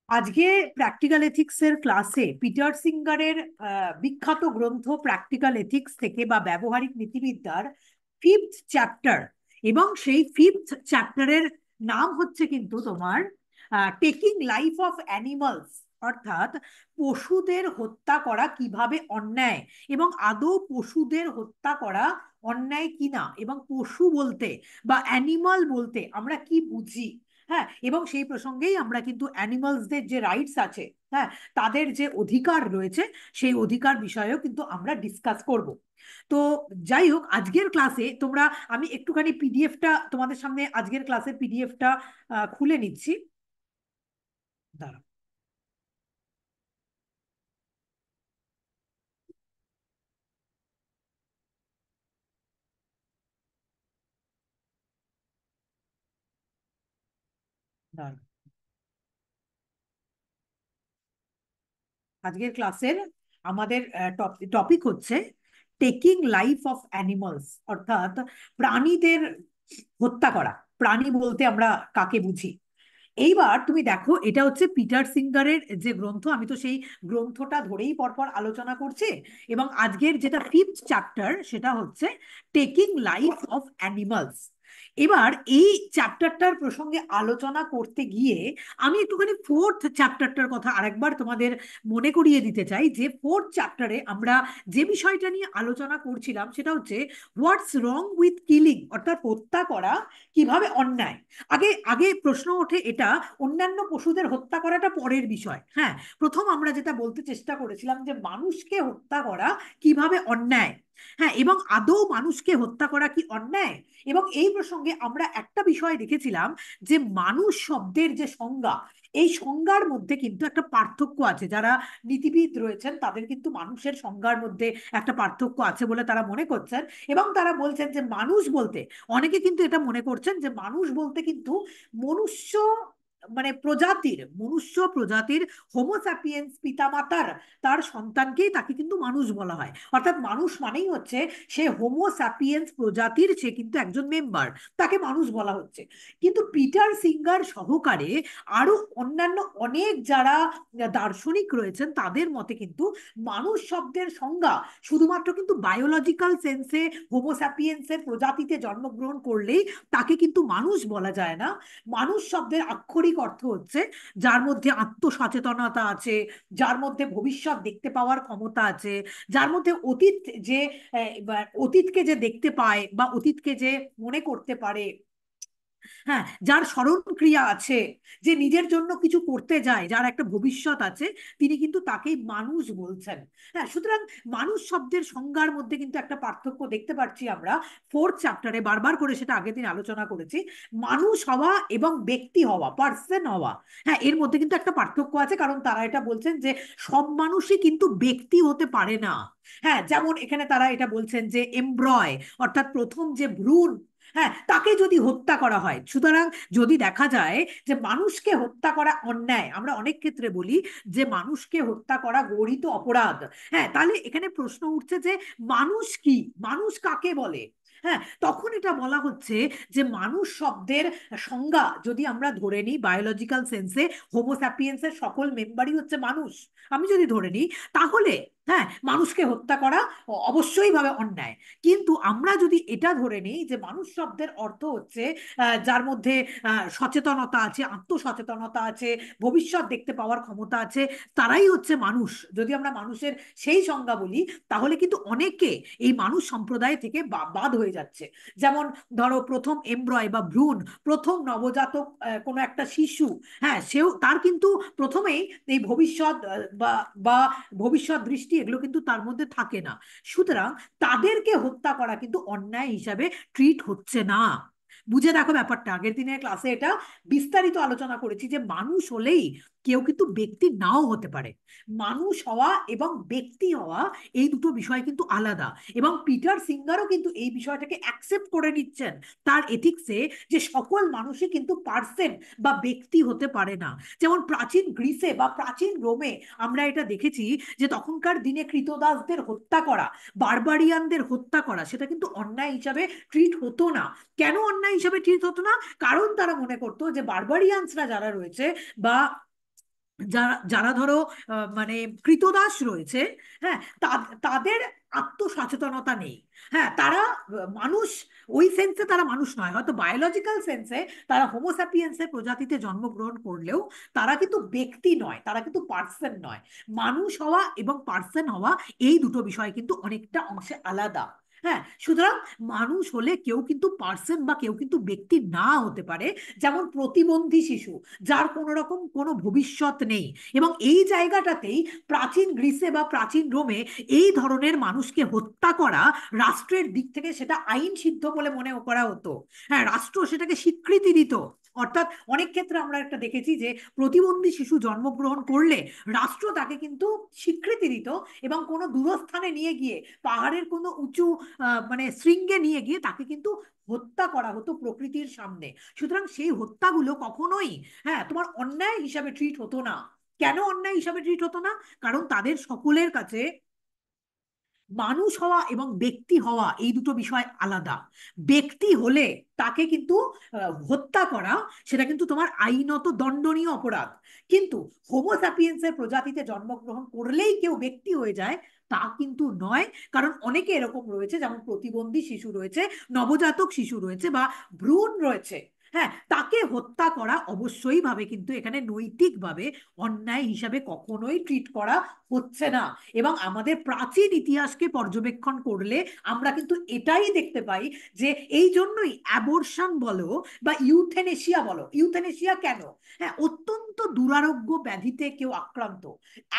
আজকে প্র্যাকটিক্যাল এথিক্সের ক্লাসে পিটার সিঙ্গারের বিখ্যাত গ্রন্থ প্র্যাকটিক্যাল এথিক্স থেকে বা ব্যবহারিক নীতিবিদ্যার ফিফথ চ্যাপ্টার, এবং সেই ফিফথ চ্যাপ্টারের নাম হচ্ছে কিন্তু তোমার টেকিং লাইফ অফ অ্যানিমালস, অর্থাৎ পশুদের হত্যা করা কিভাবে অন্যায় এবং আদৌ পশুদের হত্যা করা অন্যায় কিনা, এবং পশু বলতে বা অ্যানিমাল বলতে আমরা কি বুঝি। হ্যাঁ, এবং সেই প্রসঙ্গেই আমরা কিন্তু অ্যানিমালসদের যে রাইটস আছে, হ্যাঁ, তাদের যে অধিকার রয়েছে, সেই অধিকার বিষয়েও কিন্তু আমরা ডিসকাস করব। তো যাই হোক, আজকের ক্লাসে তোমরা, আমি একটুখানি পিডিএফটা তোমাদের সামনে, আজকের ক্লাসের পিডিএফটা খুলে নিচ্ছি। দাঁড়াও, দাঁড়াও। আজকের ক্লাসের আমাদের টপিক হচ্ছে টেকিং লাইফ অফ অ্যানিমালস, অর্থাৎ প্রাণীদের হত্যা করা। প্রাণী বলতে আমরা কাকে বুঝি। এইবার তুমি দেখো, এটা হচ্ছে পিটার সিঙ্গারের যে গ্রন্থ, আমি তো সেই গ্রন্থটা ধরেই পরপর আলোচনা করছি। এবং আজকের যেটা ফিফথ চ্যাপ্টার সেটা হচ্ছে টেকিং লাইফ অফ অ্যানিমালস। এবার এই চ্যাপ্টারটার প্রসঙ্গে আলোচনা করতে গিয়ে আমি একটুখানি ফোর্থ চ্যাপ্টারটার কথা আরেকবার তোমাদের মনে করিয়ে দিতে চাই, যে ফোর্থ চ্যাপ্টারে আমরা যে বিষয়টা নিয়ে আলোচনা করছিলাম সেটা হচ্ছে হোয়াটস রং উইথ কিলিং, অর্থাৎ হত্যা করা কিভাবে অন্যায়। আগে আগে প্রশ্ন ওঠে এটা, অন্যান্য পশুদের হত্যা করাটা পরের বিষয়। হ্যাঁ, প্রথম আমরা যেটা বলতে চেষ্টা করেছিলাম যে মানুষকে হত্যা করা কিভাবে অন্যায়। হ্যাঁ, এবং আদৌ মানুষকে হত্যা করা কি অন্যায়। এবং এই প্রসঙ্গে আমরা একটা বিষয় দেখেছিলাম, যে মানুষ শব্দের যে সংজ্ঞা, এই সংজ্ঞার মধ্যে কিন্তু একটা পার্থক্য আছে। যারা নীতিবিদ রয়েছেন তাদের কিন্তু মানুষের সংজ্ঞার মধ্যে একটা পার্থক্য আছে বলে তারা মনে করছেন। এবং তারা বলছেন যে মানুষ বলতে, অনেকে কিন্তু এটা মনে করছেন যে মানুষ বলতে কিন্তু মনুষ্য, মানে প্রজাতির, মনুষ্য প্রজাতির হোমোস্যাপিয়েন্স পিতামাতার তার সন্তানকেই তাকে কিন্তু মানুষ বলা হয়। অর্থাৎ মানুষ মানেই হচ্ছে সে হোমোস্যাপিয়েন্স প্রজাতির, সে কিন্তু একজন মেম্বার, তাকে মানুষ বলা হচ্ছে। কিন্তু পিটার সিঙ্গার সহকারে আরো অন্যান্য অনেক যারা দার্শনিক রয়েছেন তাদের মতে কিন্তু মানুষ শব্দের সংজ্ঞা শুধুমাত্র কিন্তু বায়োলজিক্যাল সেন্সে হোমোস্যাপিয়েন্সের প্রজাতিতে জন্মগ্রহণ করলেই তাকে কিন্তু মানুষ বলা যায় না। মানুষ শব্দের আক্ষরিক অর্থ হচ্ছে যার মধ্যে আত্মসচেতনতা আছে, যার মধ্যে ভবিষ্যৎ দেখতে পাওয়ার ক্ষমতা আছে, যার মধ্যে অতীত যে অতীতকে যে দেখতে পায় বা অতীতকে যে মনে করতে পারে, হ্যাঁ, যার স্মরণ ক্রিয়া আছে, যে নিজের জন্য কিছু করতে যায়, যার একটা ভবিষ্যৎ আছে, তিনি কিন্তু তাকেই মানুষ বলছেন। হ্যাঁ, সুতরাং মানুষ শব্দের সংজ্ঞার মধ্যে কিন্তু একটা পার্থক্য দেখতে পাচ্ছি আমরা ফোর্থ চ্যাপ্টারে, বারবার করে সেটা আগের দিন আলোচনা করেছি। মানুষ হওয়া এবং ব্যক্তি হওয়া, পার্সন হওয়া, হ্যাঁ, এর মধ্যে কিন্তু একটা পার্থক্য আছে। কারণ তারা এটা বলছেন যে সব মানুষই কিন্তু ব্যক্তি হতে পারে না। হ্যাঁ, যেমন এখানে তারা এটা বলছেন যে এমব্রয়, অর্থাৎ প্রথম যে ভ্রূণ, হ্যাঁ, তাকে যদি হত্যা করা হয়, সুতরাং যদি দেখা যায় যে মানুষকে হত্যা করা অন্যায়, আমরা অনেক ক্ষেত্রে বলি যে মানুষকে হত্যা করা গর্হিত অপরাধ। হ্যাঁ, তাহলে এখানে প্রশ্ন উঠছে যে মানুষ কি, মানুষ কাকে বলে। হ্যাঁ, তখন এটা বলা হচ্ছে যে মানুষ শব্দের সংজ্ঞা যদি আমরা ধরে নিই বায়োলজিক্যাল সেন্সে, হোমোস্যাপিয়েন্সের সকল মেম্বারই হচ্ছে মানুষ, আমি যদি ধরে নিই, তাহলে হ্যাঁ, মানুষকে হত্যা করা অবশ্যই ভাবে অন্যায়। কিন্তু আমরা যদি এটা ধরে নিই যে মানুষ শব্দের অর্থ হচ্ছে যার মধ্যে সচেতনতা আছে, আত্মসচেতনতা আছে, ভবিষ্যৎ দেখতে পাওয়ার ক্ষমতা আছে, তারাই হচ্ছে মানুষ, যদি আমরা মানুষের সেই সংজ্ঞা বলি, তাহলে কিন্তু অনেকে এই মানুষ সম্প্রদায় থেকে বাদ হয়ে যাচ্ছে। যেমন ধরো প্রথম এমব্রয় বা ভ্রূণ, প্রথম নবজাতক কোনো একটা শিশু, হ্যাঁ, সেও তার কিন্তু প্রথমেই এই ভবিষ্যৎ বা বা ভবিষ্যৎ দৃষ্টি এগুলো কিন্তু তার মধ্যে থাকে না। সুতরাং তাদেরকে হত্যা করা কিন্তু অন্যায় হিসাবে ট্রিট হচ্ছে না। বুঝে দেখো ব্যাপারটা, আগের দিনের ক্লাসে এটা বিস্তারিত আলোচনা করেছি যে মানুষ হলেই কেউ কিন্তু ব্যক্তি নাও হতে পারে। মানুষ হওয়া এবং ব্যক্তি হওয়া, এই দুটো বিষয় কিন্তু আলাদা। এবং পিটার সিঙ্গারও কিন্তু এই বিষয়টাকে অ্যাকসেপ্ট করে নিচ্ছেন তার এথিক্সে, যে সকল মানুষই কিন্তু পার্সন বা ব্যক্তি হতে পারে না। যেমন প্রাচীন গ্রিসে বা প্রাচীন রোমে আমরা এটা দেখেছি যে তখনকার দিনে কৃতদাসদের হত্যা করা, বারবারিয়ানদের হত্যা করা, সেটা কিন্তু অন্যায় হিসাবে ট্রিট হতো না। কেন অন্যায় হিসাবে ট্রিট হতো না? কারণ তারা মনে করতো যে বারবারিয়ানসরা যারা রয়েছে বা যারা যারা ধরো মানে কৃতদাস রয়েছে, হ্যাঁ, তাদের আত্মসচেতনতা নেই। হ্যাঁ, তারা মানুষ ওই সেন্সে তারা মানুষ নয়, হয়তো বায়োলজিক্যাল সেন্সে তারা হোমোস্যাপিয়েন্সের প্রজাতিতে জন্মগ্রহণ করলেও তারা কিন্তু ব্যক্তি নয়, তারা কিন্তু পার্সন নয়। মানুষ হওয়া এবং পার্সন হওয়া এই দুটো বিষয় কিন্তু অনেকটা অংশে আলাদা। হ্যাঁ, সুতরাং মানুষ হলে কেউ কিন্তু পার্সন বা কেউ কিন্তু ব্যক্তি না হতে পারে। যেমন প্রতিবন্ধী শিশু, যার কোনো রকম কোনো ভবিষ্যৎ নেই। এবং এই জায়গাটাতেই প্রাচীন গ্রিসে বা প্রাচীন রোমে এই ধরনের মানুষকে হত্যা করা রাষ্ট্রের দিক থেকে সেটা আইন সিদ্ধ বলে মনে করা হতো। হ্যাঁ, রাষ্ট্র সেটাকে স্বীকৃতি দিত। অর্থাৎ অনেক ক্ষেত্রে আমরা একটা দেখেছি যে প্রতিবন্ধী শিশু জন্মগ্রহণ করলে রাষ্ট্র তাকে কিন্তু স্বীকৃতি দিত এবং কোনো দূরস্থানে নিয়ে গিয়ে পাহাড়ের কোনো উঁচু মানে শৃঙ্গে নিয়ে গিয়ে তাকে কিন্তু হত্যা করা হতো প্রকৃতির সামনে। সুতরাং সেই হত্যাগুলো কখনোই, হ্যাঁ, তোমার অন্যায় হিসাবে ট্রিট হতো না। কেন অন্যায় হিসাবে ট্রিট হতো না? কারণ তাদের সকলের কাছে মানুষ হওয়া এবং ব্যক্তি হওয়া এই দুটো বিষয় আলাদা। ব্যক্তি হলে তাকে কিন্তু হত্যা করা, সেটা কিন্তু তোমার আইনত দণ্ডনীয় অপরাধ। কিন্তু হোমো স্যাপিয়েন্সের প্রজাতিতে জন্মগ্রহণ করলেই কেউ ব্যক্তি হয়ে যায় তা কিন্তু নয়। কারণ অনেকে এরকম রয়েছে, যেমন প্রতিবন্ধী শিশু রয়েছে, নবজাতক শিশু রয়েছে বা ভ্রূণ রয়েছে, হ্যাঁ, তাকে হত্যা করা অবশ্যই ভাবে কিন্তু এখানে নৈতিকভাবে অন্যায় হিসাবে কখনোই ট্রিট করা হচ্ছে না। এবং আমাদের প্রাচীন ইতিহাসকে পর্যবেক্ষণ করলে আমরা কিন্তু এটাই দেখতে পাই যে এই জন্যই অ্যাবর্শন বলো বা ইউথেনেশিয়া বলো, ইউথেনেশিয়া কেন? হ্যাঁ, অত্যন্ত দুরারোগ্য ব্যাধিতে কেউ আক্রান্ত,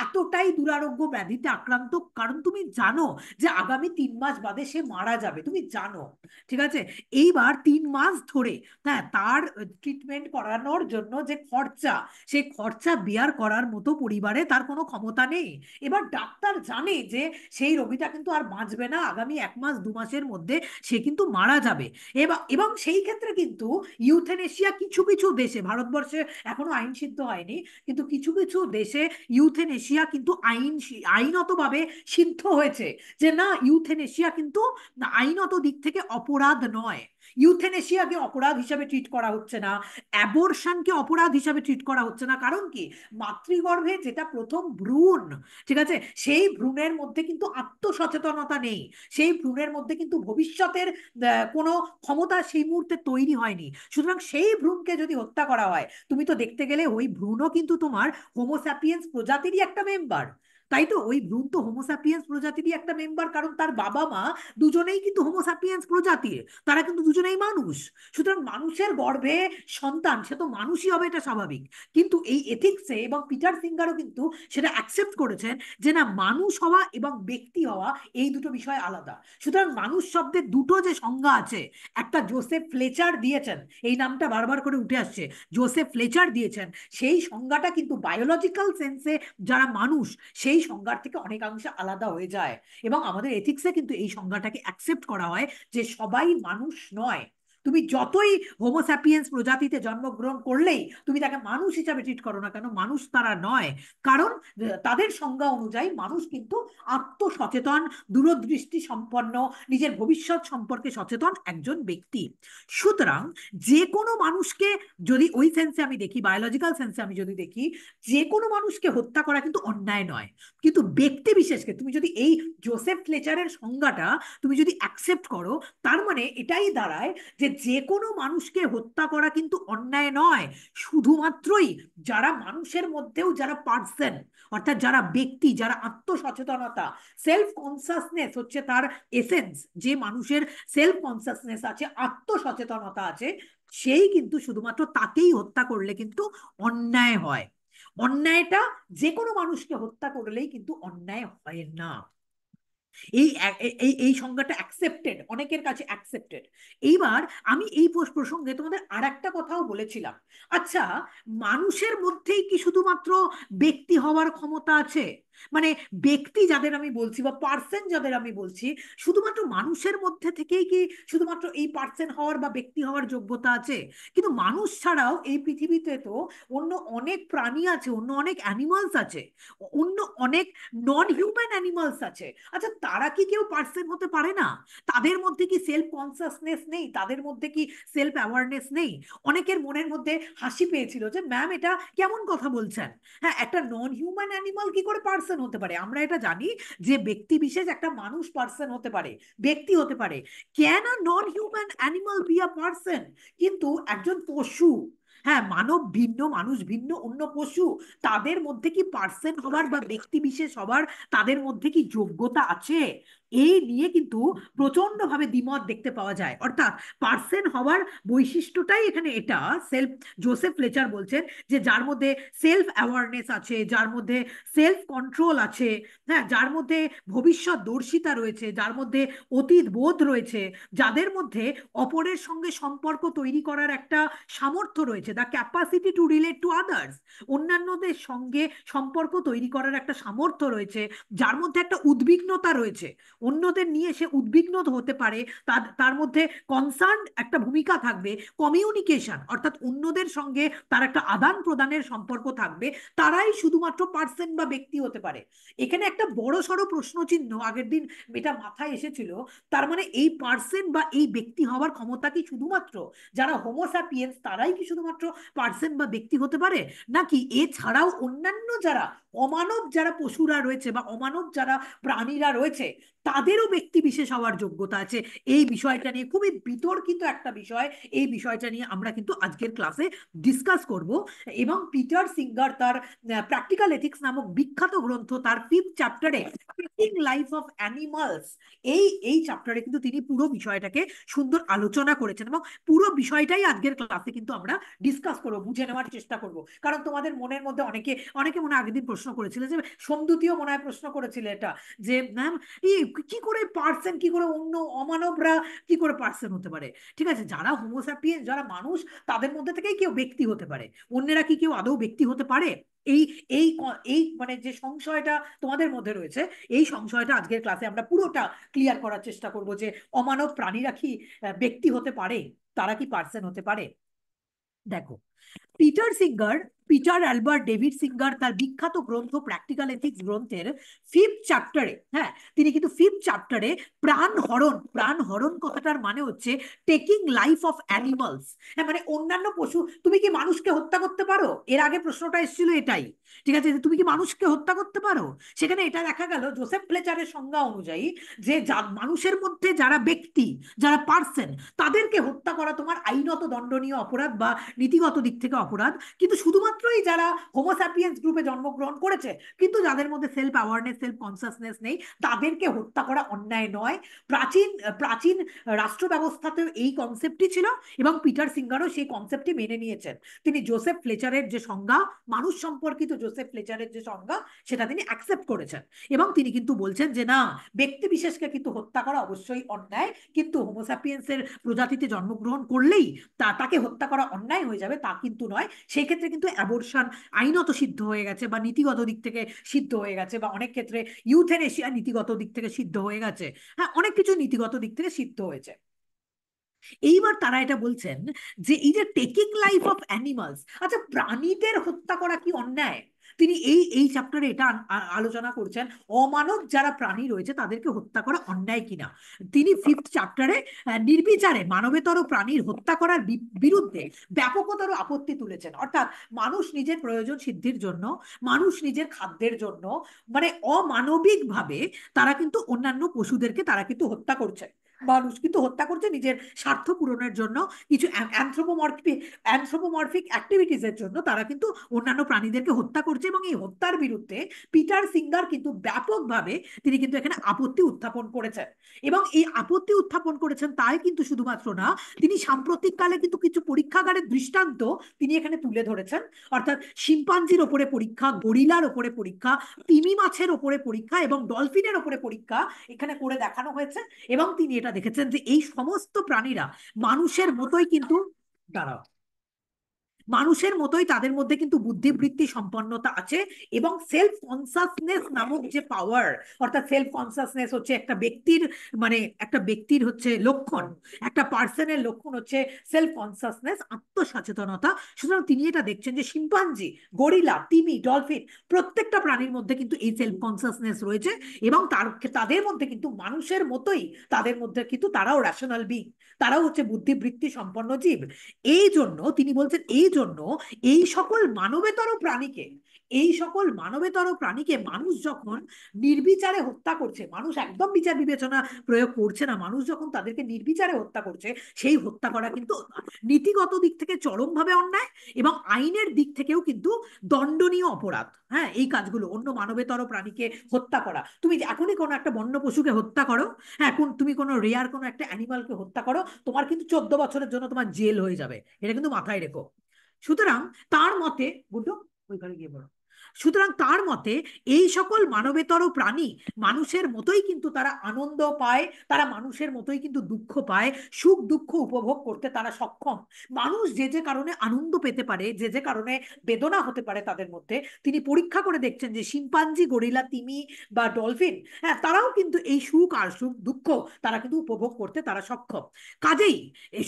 এতটাই দুরারোগ্য ব্যাধিতে আক্রান্ত কারণ তুমি জানো যে আগামী 3 মাস বাদে সে মারা যাবে, তুমি জানো, ঠিক আছে? এইবার 3 মাস ধরে, হ্যাঁ, তার ট্রিটমেন্ট করানোর জন্য যে খরচা, সেই খরচা বিয়ার করার মতো পরিবারে তার কোনো ক্ষমতা নেই। এবার ডাক্তার জানে যে সেই রোগীটা কিন্তু আর বাঁচবে না, আগামী 1 মাস 2 মাসের মধ্যে সে কিন্তু মারা যাবে। এবং সেই ক্ষেত্রে কিন্তু ইউথেনেশিয়া কিছু কিছু দেশে, ভারতবর্ষে এখনো আইন সিদ্ধ হয়নি, কিন্তু কিছু কিছু দেশে ইউথেনেশিয়া কিন্তু আইনতভাবে সিদ্ধ হয়েছে যে না, ইউথেনেশিয়া কিন্তু আইনত দিক থেকে অপরাধ নয়। ইউথেনেশিয়াকে অপরাধ হিসাবে ট্রিট করা হচ্ছে না, অ্যাবর্শনকে অপরাধ হিসাবে ট্রিট করা হচ্ছে না। কারণ কি? মাতৃগর্ভে যেটা প্রথম ভ্রূণ, ঠিক আছে, সেই ভ্রূণের মধ্যে কিন্তু আত্মসচেতনতা নেই, সেই ভ্রূণের মধ্যে কিন্তু ভবিষ্যতের কোনো ক্ষমতা সেই মুহূর্তে তৈরি হয়নি। সুতরাং সেই ভ্রূণকে যদি হত্যা করা হয়, তুমি তো দেখতে গেলে ওই ভ্রূণও কিন্তু তোমার হোমোস্যাপিয়েন্স প্রজাতিরই একটা মেম্বার। তাই তো, ওই ভ্রূণ তো হোমোস্যাপিয়েন্স প্রজাতিরই একটা মেম্বার, কারণ তার বাবা মা দুজনেই কিন্তু হোমোস্যাপিয়েন্স প্রজাতির, তারা কিন্তু দুজনেই মানুষ। সুতরাং মানুষের গর্ভে সন্তান, সে তো মানুষই হবে, এটা স্বাভাবিক। কিন্তু এই এথিক্সে এবং পিটার সিঙ্গারও কিন্তু সেটা অ্যাকসেপ্ট করেছেন যে না, মানুষ হওয়া এবং ব্যক্তি হওয়া এই দুটো বিষয় আলাদা। সুতরাং মানুষ শব্দের দুটো যে সংজ্ঞা আছে, একটা জোসেফ ফ্লেচার দিয়েছেন, এই নামটা বারবার করে উঠে আসছে, জোসেফ ফ্লেচার দিয়েছেন, সেই সংজ্ঞাটা কিন্তু বায়োলজিক্যাল সেন্সে যারা মানুষ সেই সংজ্ঞার থেকে অনেকাংশে আলাদা হয়ে যায়। এবং আমাদের এথিক্সে কিন্তু এই সংজ্ঞাটাকে অ্যাকসেপ্ট করা হয় যে সবাই মানুষ নয়। তুমি যতই হোমোস্যাপিয়েন্স প্রজাতিতে জন্মগ্রহণ করলেই তুমি তাকে মানুষ হিসাবে ট্রিট করো না কেন, মানুষ তারা নয়। কারণ তাদের সংজ্ঞা অনুযায়ী মানুষ কিন্তু আত্মসচেতন, দূরদৃষ্টি সম্পন্ন, নিজের ভবিষ্যৎ সম্পর্কে সচেতন একজন ব্যক্তি। সুতরাং যে কোনো মানুষকে যদি ওই সেন্সে আমি দেখি, বায়োলজিক্যাল সেন্সে আমি যদি দেখি, যে কোনো মানুষকে হত্যা করা কিন্তু অন্যায় নয়। কিন্তু ব্যক্তি বিশেষকে তুমি যদি এই জোসেফ ফ্লেচারের সংজ্ঞাটা তুমি যদি অ্যাকসেপ্ট করো, তার মানে এটাই দাঁড়ায় যে যে কোনো মানুষকে হত্যা করা কিন্তু অন্যায় নয়। শুধুমাত্রই যারা মানুষের মধ্যেও যারা পার্সন, অর্থাৎ যারা ব্যক্তি, যারা আত্মসচেতনতা, সেলফ কনসাসনেস হচ্ছে তার এসেন্স, যে মানুষের সেলফ কনসাসনেস আছে, আত্মসচেতনতা আছে, সেই কিন্তু শুধুমাত্র তাকেই হত্যা করলে কিন্তু অন্যায় হয়। অন্যায়টা যে কোনো মানুষকে হত্যা করলেই কিন্তু অন্যায় হয় না। এই এই এই সংজ্ঞাটা অ্যাকসেপ্টেড, অনেকের কাছে অ্যাকসেপ্টেড। এইবার আমি এই প্রসঙ্গে তোমাদের আর একটা কথাও বলেছিলাম। আচ্ছা, মানুষের মধ্যেই কি শুধুমাত্র ব্যক্তি হওয়ার ক্ষমতা আছে? মানে ব্যক্তি যাদের আমি বলছি বা পার্সন যাদের আমি বলছি, শুধুমাত্র মানুষের মধ্যে থেকেই কি শুধুমাত্র এই পার্সন হওয়ার বা ব্যক্তি হওয়ার যোগ্যতা আছে? কিন্তু মানুষ ছাড়াও এই পৃথিবীতে তো অন্য অনেক প্রাণী আছে, অন্য অনেক অ্যানিমালস আছে, অন্য অনেক নন হিউম্যান অ্যানিমালস আছে। আচ্ছা, তারা কি কেউ পার্সন হতে পারে না? তাদের মধ্যে কি সেলফ কনসাসনেস নেই? তাদের মধ্যে কি সেলফ অ্যাওয়ারনেস নেই? অনেকের মনের মধ্যে হাসি পেয়েছিল যে ম্যাম এটা কেমন কথা বলছেন। হ্যাঁ, একটা নন হিউম্যান অ্যানিমাল কি করে পার্সন হতে পারে? আমরা এটা জানি যে ব্যক্তি বিশেষ একটা মানুষ পার্সন হতে পারে, ব্যক্তি হতে পারে। Can a non human animal be a person? কিন্তু একজন পশু, হ্যাঁ মানব ভিন্ন, মানুষ ভিন্ন, অন্য পশু, তাদের মধ্যে কি পার্সন হবার বা ব্যক্তি বিশেষ হবার তাদের মধ্যে কি যোগ্যতা আছে? এই নিয়ে কিন্তু প্রচন্ড ভাবে দ্বিমত দেখতে পাওয়া যায়। অর্থাৎ পার্সন হওয়ার বৈশিষ্ট্যটাই এখানে এটা। সেলফ, জোসেফ ফ্লেচার বলছেন যে যার মধ্যে সেলফ অ্যাওয়ারনেস আছে, যার মধ্যে সেলফ কন্ট্রোল আছে, হ্যাঁ, যার মধ্যে ভবিষ্যৎ দর্শিতা রয়েছে, যার মধ্যে অতীত বোধ রয়েছে, যাদের মধ্যে অপরের সঙ্গে সম্পর্ক তৈরি করার একটা সামর্থ্য রয়েছে, the capacity two relate to others, অন্যান্যদের সঙ্গে সম্পর্ক তৈরি করার একটা সামর্থ্য রয়েছে, যার মধ্যে একটা উদ্বিগ্নতা রয়েছে, অন্যদের নিয়ে সে উদ্বিগ্ন হতে পারে, তার তার মধ্যে কনসার্ন একটা ভূমিকা থাকবে, কমিউনিকেশন অর্থাৎ অন্যদের সঙ্গে তার একটা আদান প্রদানের সম্পর্ক থাকবে, তারাই শুধুমাত্র পার্সন বা ব্যক্তি হতে পারে। এখানে একটা বড় সড়ো প্রশ্নচিহ্ন আগের দিন এটা মাথায় এসেছিল। তার মানে এই পার্সন বা এই ব্যক্তি হওয়ার ক্ষমতা কি শুধুমাত্র যারা হোমোস্যাপিয়েন্স তারাই কি শুধুমাত্র পার্সন বা ব্যক্তি হতে পারে, নাকি এছাড়াও অন্যান্য যারা অমানব, যারা পশুরা রয়েছে বা অমানব যারা প্রাণীরা রয়েছে, তাদেরও ব্যক্তি বিশেষ হওয়ার যোগ্যতা আছে? এই বিষয়টা নিয়ে খুবই বিতর্কিত একটা বিষয়। এই বিষয়টা নিয়ে আমরা কিন্তু আজকের ক্লাসে ডিসকাস করব। এবং পিটার সিঙ্গার তার প্র্যাকটিক্যাল এথিক্স নামক বিখ্যাত গ্রন্থ, তার 5th চ্যাপ্টারে, টেকিং লাইফ অফ অ্যানিমালস, এই এই চ্যাপ্টারে কিন্তু তিনি পুরো বিষয়টাকে সুন্দর আলোচনা করেছেন। এবং পুরো বিষয়টাই আজকের ক্লাসে কিন্তু আমরা ডিসকাস করবো, বুঝে নেওয়ার চেষ্টা করব। কারণ তোমাদের মনের মধ্যে অনেকে অনেকে মনে হয় আগের দিন প্রশ্ন করেছিল, যে সমদুতিও মনে হয় প্রশ্ন করেছিল এটা, যে ম্যাম এই কি করে পার্সন, কি করে অন্য অমানবরা কি করে পার্সন হতে পারে? ঠিক আছে, যারা হোমোস্যাপিয়েন্স, যারা মানুষ, তাদের মধ্যে থেকেই কেউ ব্যক্তি হতে পারে, অন্যেরা কি কেউ আদৌ ব্যক্তি হতে পারে? এই এই এই মানে যে সংশয়টা তোমাদের মধ্যে রয়েছে, এই সংশয়টা আজকের ক্লাসে আমরা পুরোটা ক্লিয়ার করার চেষ্টা করব, যে অমানব প্রাণীরা কি ব্যক্তি হতে পারে, তারা কি পার্সন হতে পারে। দেখো, Peter singer, Peter Albert David singer তার বিখ্যাত গ্রন্থ প্র্যাকটিক্যাল এথিক্স গ্রন্থের 5th চ্যাপ্টারে, হ্যাঁ, তিনি কিন্তু 5th চ্যাপ্টারে প্রাণ হরণ, প্রাণ হরণ কথাটার মানে হচ্ছে টেকিং লাইফ অফ অ্যানিমালস, হ্যাঁ মানে অন্যান্য পশু। তুমি কি মানুষকে হত্যা করতে পারো? এর আগে প্রশ্নটা এসেছিল এটাই, ঠিক আছে, যে তুমি কি মানুষকে হত্যা করতে পারো? সেখানে এটা দেখা গেল জোসেফ ফ্লেচারের সংজ্ঞা অনুযায়ী, যে মানুষের মধ্যে যারা ব্যক্তি, যারা পার্সন, তাদেরকে হত্যা করা তোমার আইনত দণ্ডনীয় অপরাধ বা নীতিগত দিক থেকে অপরাধ। কিন্তু শুধুমাত্রই যারা হোমোস্যাপিয়েন্স গ্রুপে জন্মগ্রহণ করেছে, কিন্তু যাদের মধ্যে সেলফ অ্যাওয়ারনেস, সেলফ কনসাসনেস নেই, তাদেরকে হত্যা করা অন্যায় নয়। প্রাচীন প্রাচীন রাষ্ট্র ব্যবস্থাতেও এই কনসেপ্টই ছিল, এবং পিটার সিঙ্গারও সেই কনসেপ্টই মেনে নিয়েছেন। তিনি জোসেফ ফ্লেচারের যে সংজ্ঞা, মানুষ সম্পর্কিত জোসেফ ফ্লেচারের যে সংজ্ঞা, সেটা তিনি অ্যাকসেপ্ট করেছেন। এবং তিনি কিন্তু বলছেন যে না, ব্যক্তি বিশেষকে কিন্তু হত্যা করা অবশ্যই অন্যায়, কিন্তু হোমোস্যাপিয়েন্সের প্রজাতিতে জন্মগ্রহণ করলেই তাকে হত্যা করা অন্যায় হয়ে যাবে তা কিন্তু নয়। সেই ক্ষেত্রে কিন্তু অ্যাবর্শন আইনত সিদ্ধ হয়ে গেছে বা নীতিগত দিক থেকে সিদ্ধ হয়ে গেছে, বা অনেক ক্ষেত্রে ইউথেনেশিয়া নীতিগত দিক থেকে সিদ্ধ হয়ে গেছে। হ্যাঁ, অনেক কিছু নীতিগত দিক থেকে সিদ্ধ হয়েছে। এইবার তারা এটা বলছেন যে এই যে টেকিং লাইফ অফ অ্যানিমালস, আচ্ছা প্রাণীদের হত্যা করা কি অন্যায়? তিনি এই এই চ্যাপ্টারে এটা আলোচনা করছেন, অমানব যারা প্রাণী রয়েছে তাদেরকে হত্যা করা অন্যায় কিনা। তিনি 5th চ্যাপ্টারে নির্বিচারে মানবেতর প্রাণীর হত্যা করার বিরুদ্ধে ব্যাপকতর আপত্তি তুলেছেন। অর্থাৎ মানুষ নিজের প্রয়োজন সিদ্ধির জন্য, মানুষ নিজের খাদ্যের জন্য, মানে অমানবিক ভাবে তারা কিন্তু অন্যান্য পশুদেরকে তারা কিন্তু হত্যা করছে। মানুষ কিন্তু হত্যা করছে নিজের স্বার্থ পূরণের জন্য, কিছু অ্যানথ্রোপোমরফিক অ্যাক্টিভিটিসের জন্য তারা কিন্তু অন্যান্য প্রাণীদেরকে হত্যা করছে। এবং এই হত্যার বিরুদ্ধে পিটার সিঙ্গার কিন্তু ব্যাপকভাবে তিনি কিন্তু এখানে আপত্তি উত্থাপন করেছেন। এবং এই আপত্তি উত্থাপন করেছেন তাই কিন্তু শুধুমাত্র না, তিনি সাম্প্রতিককালে কিন্তু কিছু পরীক্ষাগারের দৃষ্টান্ত তিনি এখানে তুলে ধরেছেন। অর্থাৎ শিম্পাঞ্জির ওপরে পরীক্ষা, গরিলার ওপরে পরীক্ষা, তিমি মাছের ওপরে পরীক্ষা এবং ডলফিনের ওপরে পরীক্ষা এখানে করে দেখানো হয়েছে। এবং তিনি এটা দেখেছেন যে এই সমস্ত প্রাণীরা মানুষের মতোই কিন্তু, দাঁড়াও, মানুষের মতোই তাদের মধ্যে কিন্তু বুদ্ধিবৃত্তি সম্পন্নতা আছে, এবং সেলফ কনসাসনেস নামক যে পাওয়ার, অর্থাৎ সেলফ কনসাসনেস হচ্ছে একটা ব্যক্তির, মানে একটা ব্যক্তির হচ্ছে লক্ষণ, একটা পার্সনের লক্ষণ হচ্ছে সেলফ কনসাসনেস, আত্মসচেতনতা। সুতরাং তিনি এটা দেখছেন যে শিম্পাঞ্জি, গরিলা, তিমি, ডলফিন, প্রত্যেকটা প্রাণীর মধ্যে কিন্তু এই সেলফ কনসাসনেস রয়েছে, এবং তাদের মধ্যে কিন্তু মানুষের মতোই, তাদের মধ্যে কিন্তু তারাও রেশনাল বিং, তারাও হচ্ছে বুদ্ধিবৃত্তি সম্পন্ন জীব। এই জন্য তিনি বলছেন, এই জন্য এই সকল মানবেতর প্রাণীকে, এই সকল মানবেতর প্রাণীকে মানুষ যখন নির্বিচারে হত্যা করছে, মানুষ একদম বিচার বিবেচনা প্রয়োগ করছে না, মানুষ যখন তাদেরকে নির্বিচারে হত্যা করছে, সেই হত্যা করা কিন্তু নীতিগত দিক থেকে চরমভাবে অন্যায়, এবং আইনের দিক থেকেও কিন্তু দণ্ডনীয় অপরাধ। হ্যাঁ, এই কাজগুলো, অন্য মানবেতর প্রাণীকে হত্যা করা, তুমি এখনই কোনো একটা বন্য পশুকে হত্যা করো, হ্যাঁ, তুমি কোনো রেয়ার কোনো একটা অ্যানিমালকে হত্যা করো, তোমার কিন্তু 14 বছরের জন্য তোমার জেল হয়ে যাবে, এটা কিন্তু মাথায় রেখো। সুতরাং তার মতে, গুড্ডু ওই ঘরে গিয়ে বলো, সুতরাং তার মতে এই সকল মানবেতর প্রাণী মানুষের মতোই কিন্তু তারা আনন্দ পায়, তারা মানুষের মতোই কিন্তু দুঃখ পায়, সুখ দুঃখ উপভোগ করতে তারা সক্ষম। মানুষ যে যে কারণে আনন্দ পেতে পারে, যে যে কারণে বেদনা হতে পারে তাদের মধ্যে, তিনি পরীক্ষা করে দেখছেন যে শিম্পাঞ্জি, গরিলা, তিমি বা ডলফিন, হ্যাঁ, তারাও কিন্তু এই সুখ আর সুখ দুঃখ তারা কিন্তু উপভোগ করতে তারা সক্ষম। কাজেই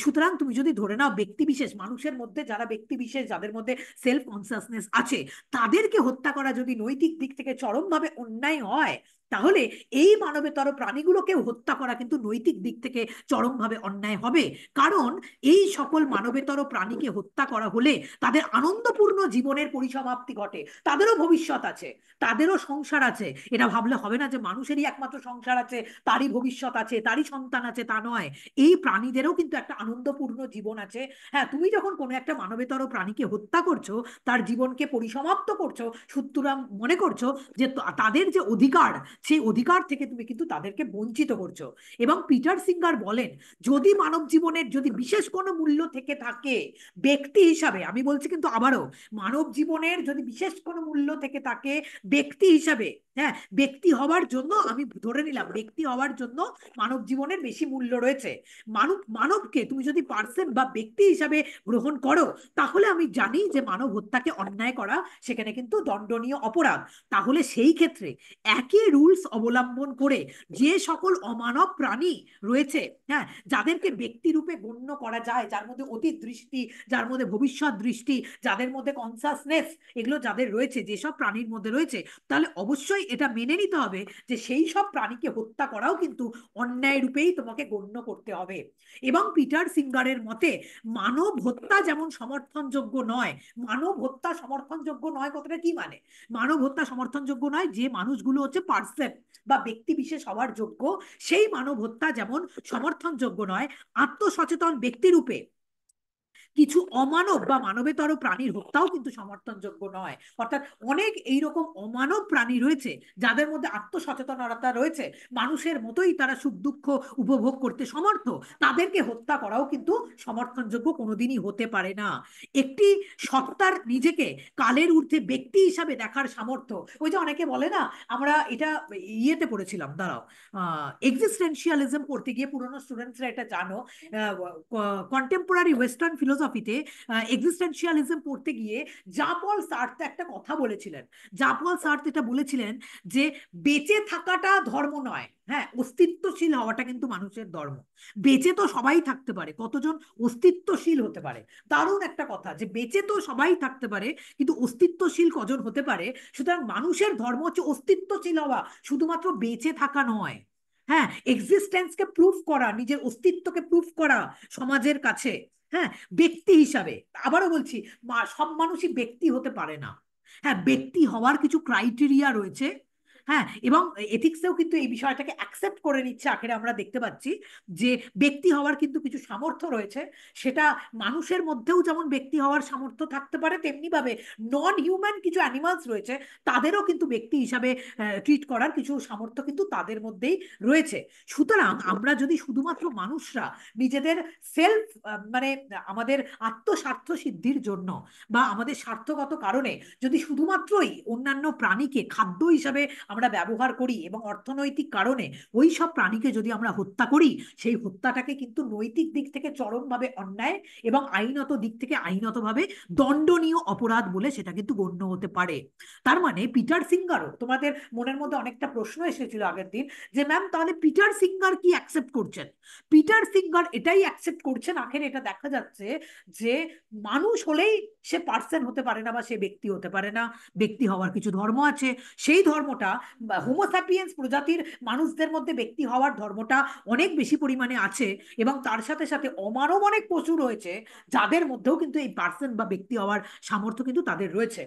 সুতরাং তুমি যদি ধরে নাও ব্যক্তি বিশেষ, মানুষের মধ্যে যারা ব্যক্তি বিশেষ, যাদের মধ্যে সেলফ কনসাসনেস আছে, তাদেরকে হত্যা করা যদি নৈতিক দিক থেকে চরমভাবে অন্যায় হয়, তাহলে এই মানবেতর প্রাণীগুলোকে হত্যা করা কিন্তু নৈতিক দিক থেকে চরমভাবে অন্যায় হবে। কারণ এই সকল মানবেতর প্রাণীকে হত্যা করা হলে তাদের আনন্দপূর্ণ জীবনের পরিসমাপ্তি ঘটে, তাদেরও ভবিষ্যৎ আছে, তাদেরও সংসার আছে। এটা ভাবলে হবে না যে মানুষেরই একমাত্র সংসার আছে, তারই ভবিষ্যৎ আছে, তারই সন্তান আছে, তা নয়। এই প্রাণীদেরও কিন্তু একটা আনন্দপূর্ণ জীবন আছে। হ্যাঁ, তুমি যখন কোনো একটা মানবেতর প্রাণীকে হত্যা করছো, তার জীবনকে পরিসমাপ্ত করছো, সুতরাং মনে করছো যে তাদের যে অধিকার, সেই অধিকার থেকে তুমি কিন্তু তাদেরকে বঞ্চিত করছো। এবং পিটার সিঙ্গার বলেন, যদি মানব জীবনের যদি বিশেষ কোনো মূল্য থেকে থাকে ব্যক্তি হিসাবে, আমি বলছি কিন্তু আবারও, মানব জীবনের যদি বিশেষ কোনো মূল্য থেকে থাকে ব্যক্তি হিসাবে, হ্যাঁ, ব্যক্তি হওয়ার জন্য আমি ধরে নিলাম, ব্যক্তি হওয়ার জন্য মানব জীবনের বেশি মূল্য রয়েছে, মানবকে তুমি যদি পার্সন বা ব্যক্তি হিসাবে গ্রহণ করো, তাহলে আমি জানি যে মানব হত্যাকে অন্যায় করা সেখানে কিন্তু দণ্ডনীয় অপরাধ। তাহলে সেই ক্ষেত্রে একই রুলস অবলম্বন করে যে সকল অমানব প্রাণী রয়েছে, হ্যাঁ, যাদেরকে ব্যক্তি রূপে গণ্য করা যায়, যার মধ্যে অতীত দৃষ্টি, যার মধ্যে ভবিষ্যৎ দৃষ্টি, যাদের মধ্যে কনসাসনেস, এগুলো যাদের রয়েছে, যেসব প্রাণীর মধ্যে রয়েছে, তাহলে অবশ্যই এটা মেনে নিতে হবে যে সেই সব প্রাণীকে হত্যা করাও কিন্তু অন্যায় রূপেই তোমাকে গণ্য করতে হবে। এবং পিটার সিঙ্গারের মতে মানব হত্যা যেমন সমর্থনযোগ্য নয়, মানব হত্যা সমর্থনযোগ্য নয় কথাটা কি মানে? মানব হত্যা সমর্থনযোগ্য নয়, যে মানুষগুলো হচ্ছে পার্সন বা ব্যক্তি বিশেষ হওয়ার যোগ্য, সেই মানব হত্যা যেমন সমর্থনযোগ্য নয়, আত্মসচেতন ব্যক্তিরূপে কিছু অমানব বা মানবেতর প্রাণীর হত্যাও কিন্তু সমর্থনযোগ্য নয়। অর্থাৎ অনেক এইরকম অমানব প্রাণী রয়েছে যাদের মধ্যে আত্মসচেতনতা রয়েছে, মানুষের মতোই তারা সুখ দুঃখ উপভোগ করতে সমর্থ, তাদেরকে হত্যা করাও কিন্তু সমর্থনযোগ্য কোনোদিনই হতে পারে না। একটি সত্তার নিজেকে কালের ঊর্ধ্বে ব্যক্তি হিসাবে দেখার সামর্থ্য, ওই যে অনেকে বলে না, আমরা এটা ইয়েতে পড়েছিলাম, দাঁড়াও, এক্সিস্টেন্সিয়ালিজম পড়তে গিয়ে, পুরনো স্টুডেন্টসরা এটা জানো, কন্টেম্পোরারি ওয়েস্টার্ন ফিলোসফিতে এক্সিস্টেন্সিয়ালিজম পড়তে গিয়ে জা পল সার্ত্র একটা কথা বলেছিলেন। জা পল সার্ত্র এটা বলেছিলেন যে বেঁচে থাকাটা ধর্ম নয়, হ্যাঁ, অস্তিত্বশীল হওয়াটা কিন্তু মানুষের ধর্ম। বেঁচে তো সবাই থাকতে পারে, কতজন অস্তিত্বশীল হতে পারে? দারুণ একটা কথা, যে বেঁচে তো সবাই থাকতে পারে, কিন্তু অস্তিত্বশীল কজন হতে পারে? সুতরাং মানুষের ধর্ম হচ্ছে অস্তিত্বশীল হওয়া, শুধুমাত্র বেঁচে থাকা নয়। হ্যাঁ, এক্সিস্টেন্সকে প্রুফ করা, নিজের অস্তিত্বকে প্রুফ করা সমাজের কাছে, হ্যাঁ, ব্যক্তি হিসাবে। আবারও বলছি, সব মানুষই ব্যক্তি হতে পারে না। হ্যাঁ, ব্যক্তি হওয়ার কিছু ক্রাইটেরিয়া রয়েছে। হ্যাঁ, এবং এথিক্সেও কিন্তু এই বিষয়টাকে অ্যাকসেপ্ট করে নিচ্ছে, আখেরে আমরা দেখতে পাচ্ছি যে ব্যক্তি হওয়ার কিন্তু কিছু সামর্থ্য রয়েছে। সেটা মানুষের মধ্যেও যেমন ব্যক্তি হওয়ার সামর্থ্য থাকতে পারে, তেমনি ভাবে নন হিউম্যান কিছু অ্যানিমালস রয়েছে, তাদেরও কিন্তু ব্যক্তি হিসাবে ট্রিট করার কিছু সামর্থ্য কিন্তু তাদের মধ্যেই রয়েছে। সুতরাং আমরা যদি শুধুমাত্র মানুষরা নিজেদের সেলফ, মানে আমাদের আত্মস্বার্থ সিদ্ধির জন্য বা আমাদের স্বার্থগত কারণে যদি শুধুমাত্রই অন্যান্য প্রাণীকে খাদ্য হিসাবে আমরা ব্যবহার করি এবং অর্থনৈতিক কারণে ওই সব প্রাণীকে যদি আমরা হত্যা করি, সেই হত্যাটাকে কিন্তু নৈতিক দিক থেকে চরমভাবে অন্যায় এবং আইনত দিক থেকে আইনতভাবে দণ্ডনীয় অপরাধ বলে সেটা কিন্তু গণ্য হতে পারে। তার মানে পিটার সিঙ্গারও, তোমাদের মনের মধ্যে অনেকটা প্রশ্ন এসেছিল আগের দিন যে ম্যাম তাহলে পিটার সিঙ্গার কি অ্যাকসেপ্ট করছেন? পিটার সিঙ্গার এটাই অ্যাকসেপ্ট করছেন, আখের এটা দেখা যাচ্ছে যে মানুষ হলেই সে পার্সন হতে পারে না বা সে ব্যক্তি হতে পারে না। ব্যক্তি হওয়ার কিছু ধর্ম আছে, সেই ধর্মটা হোমোস্যাপিয়েন্স প্রজাতির মানুষদের মধ্যে ব্যক্তি হওয়ার ধর্মটা অনেক বেশি পরিমাণে আছে, এবং তার সাথে সাথে অমানব অনেক পশু রয়েছে যাদের মধ্যেও কিন্তু এই পার্সন বা ব্যক্তি হওয়ার সামর্থ্য কিন্তু তাদের রয়েছে।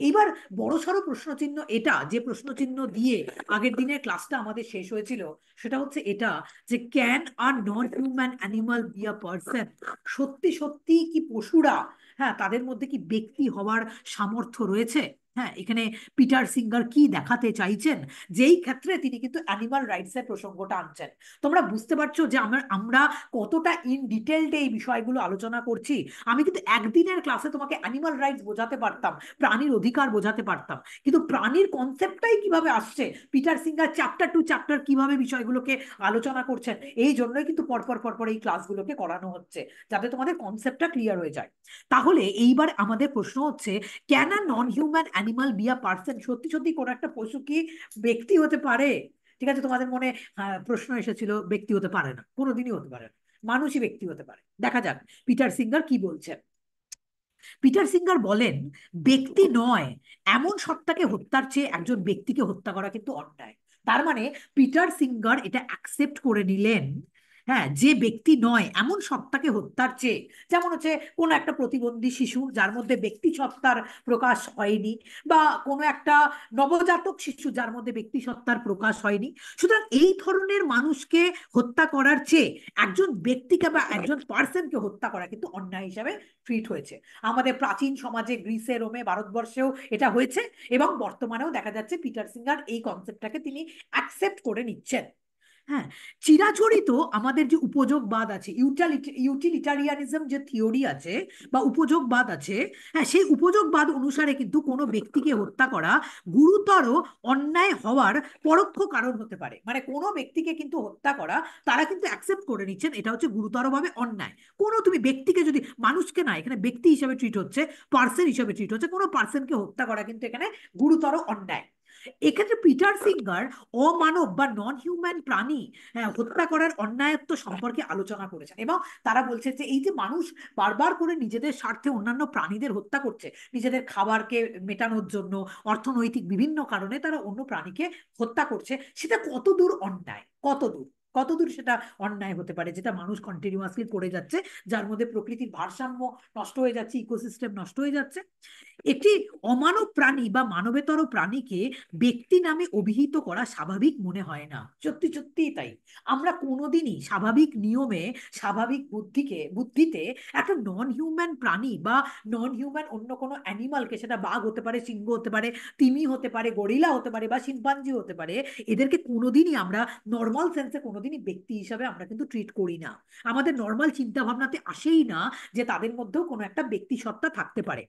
এইবার বড়সড় প্রশ্নচিহ্ন এটা, যে প্রশ্নচিহ্ন দিয়ে আগের দিনের ক্লাসটা আমাদের শেষ হয়েছিল, সেটা হচ্ছে এটা যে can are non human animal be a person? সত্যি সত্যি কি পশুরা, হ্যাঁ, তাদের মধ্যে কি ব্যক্তি হওয়ার সামর্থ্য রয়েছে? হ্যাঁ, এখানে পিটার সিঙ্গার কি দেখাতে চাইছেন, যেই ক্ষেত্রে তিনি কিন্তু অ্যানিমাল রাইটস এর প্রসঙ্গটা আনছেন। তোমরা বুঝতে পারছো যে আমরা কতটা ইন ডিটেলড এই বিষয়গুলো আলোচনা করছি। আমি কিন্তু একদিনের ক্লাসে তোমাকে অ্যানিমাল রাইটস বোঝাতে পারতাম, প্রাণীর অধিকার বোঝাতে পারতাম, কিন্তু প্রাণীর কনসেপ্টটাই কিভাবে আসছে, Peter Singer chapter two chapter কিভাবে বিষয়গুলোকে আলোচনা করছেন, এই জন্যই কিন্তু পরপর পরপর এই ক্লাসগুলোকে করানো হচ্ছে, যাতে তোমাদের কনসেপ্টটা ক্লিয়ার হয়ে যায়। তাহলে এইবার আমাদের প্রশ্ন হচ্ছে, can a non human animal be a person? সত্যি সত্যি কোনো একটা পশু কি ব্যক্তি হতে পারে? ঠিক আছে, তোমাদের মনে প্রশ্ন এসেছিল ব্যক্তি হতে পারে না, কোনোদিনই হতে পারে না, মানুষই ব্যক্তি হতে পারে। দেখা যাক পিটার সিঙ্গার কি বলছেন। পিটার সিঙ্গার বলেন, ব্যক্তি নয় এমন সত্তাকে হত্যার চেয়ে একজন ব্যক্তিকে হত্যা করা কিন্তু অন্যায়। তার মানে পিটার সিঙ্গার এটা অ্যাকসেপ্ট করে নিলেন, হ্যাঁ, যে ব্যক্তি নয় এমন সত্তাকে হত্যার চেয়ে, যেমন হচ্ছে কোনো একটা প্রতিবন্ধী শিশু যার মধ্যে ব্যক্তি সত্তার প্রকাশ হয়নি, বা কোনো একটা নবজাতক শিশু যার মধ্যে ব্যক্তি সত্তার প্রকাশ হয়নি, সুতরাং এই ধরনের মানুষকে হত্যা করার চেয়ে একজন ব্যক্তিকে বা একজন পার্সনকে হত্যা করা কিন্তু অন্যায় হিসাবে ট্রিট হয়েছে। আমাদের প্রাচীন সমাজে, গ্রিসে, রোমে, ভারতবর্ষেও এটা হয়েছে, এবং বর্তমানেও দেখা যাচ্ছে পিটার সিঙ্গার এই কনসেপ্টটাকে তিনি অ্যাকসেপ্ট করে নিচ্ছেন। হ্যাঁ, চিরাচরিত আমাদের যে উপযোগবাদ আছে, ইউটিলিটারিয়ানিজম যে থিওরি আছে বা উপযোগবাদ আছে, হ্যাঁ, সেই উপযোগবাদ অনুসারে কিন্তু কোনো ব্যক্তিকে হত্যা করা গুরুতর অন্যায় হওয়ার পরোক্ষ কারণ হতে পারে। মানে কোনো ব্যক্তিকে কিন্তু হত্যা করা, তারা কিন্তু অ্যাকসেপ্ট করে নিচ্ছেন এটা হচ্ছে গুরুতরভাবে অন্যায়। কোনো তুমি ব্যক্তিকে যদি, মানুষকে না, এখানে ব্যক্তি হিসেবে ট্রিট হচ্ছে, পার্সন হিসেবে ট্রিট হচ্ছে, কোনো পার্সনকে হত্যা করা কিন্তু এখানে গুরুতর অন্যায়। এক্ষেত্রে পিটার সিঙ্গার অমানব বা নন হিউম্যান প্রাণী, হ্যাঁ, হত্যা করার অন্যায়ত্ব সম্পর্কে আলোচনা করেছেন, এবং তারা বলছে যে এই যে মানুষ বারবার করে নিজেদের স্বার্থে অন্যান্য প্রাণীদের হত্যা করছে, নিজেদের খাবারকে মেটানোর জন্য, অর্থনৈতিক বিভিন্ন কারণে তারা অন্য প্রাণীকে হত্যা করছে, সেটা কতদূর অন্যায়, কতদূর কতদূর সেটা অন্যায় হতে পারে, যেটা মানুষ কন্টিনিউয়াসলি করে যাচ্ছে, যার মধ্যে প্রকৃতির ভারসাম্য নষ্ট হয়ে যাচ্ছে, ইকোসিস্টেম নষ্ট হয়ে যাচ্ছে। একটি অমানব প্রাণী বা মানবেতর প্রাণীকে ব্যক্তি নামে অভিহিত করা স্বাভাবিক মনে হয় না। সত্যি সত্যিই তাই। আমরা কোনোদিনই স্বাভাবিক নিয়মে, স্বাভাবিক বুদ্ধিতে একটা নন হিউম্যান প্রাণী বা নন হিউম্যান অন্য কোনো অ্যানিমালকে, সেটা বাঘ হতে পারে, সিংহ হতে পারে, তিমি হতে পারে, গরিলা হতে পারে, বা শিম্পাঞ্জি হতে পারে, এদেরকে কোনোদিনই আমরা নর্মাল সেন্সে কোনোদিনই ব্যক্তি হিসাবে আমরা কিন্তু ট্রিট করি না। আমাদের নর্মাল চিন্তা ভাবনাতে আসেই না যে তাদের মধ্যেও কোনো একটা ব্যক্তি সত্তা থাকতে পারে।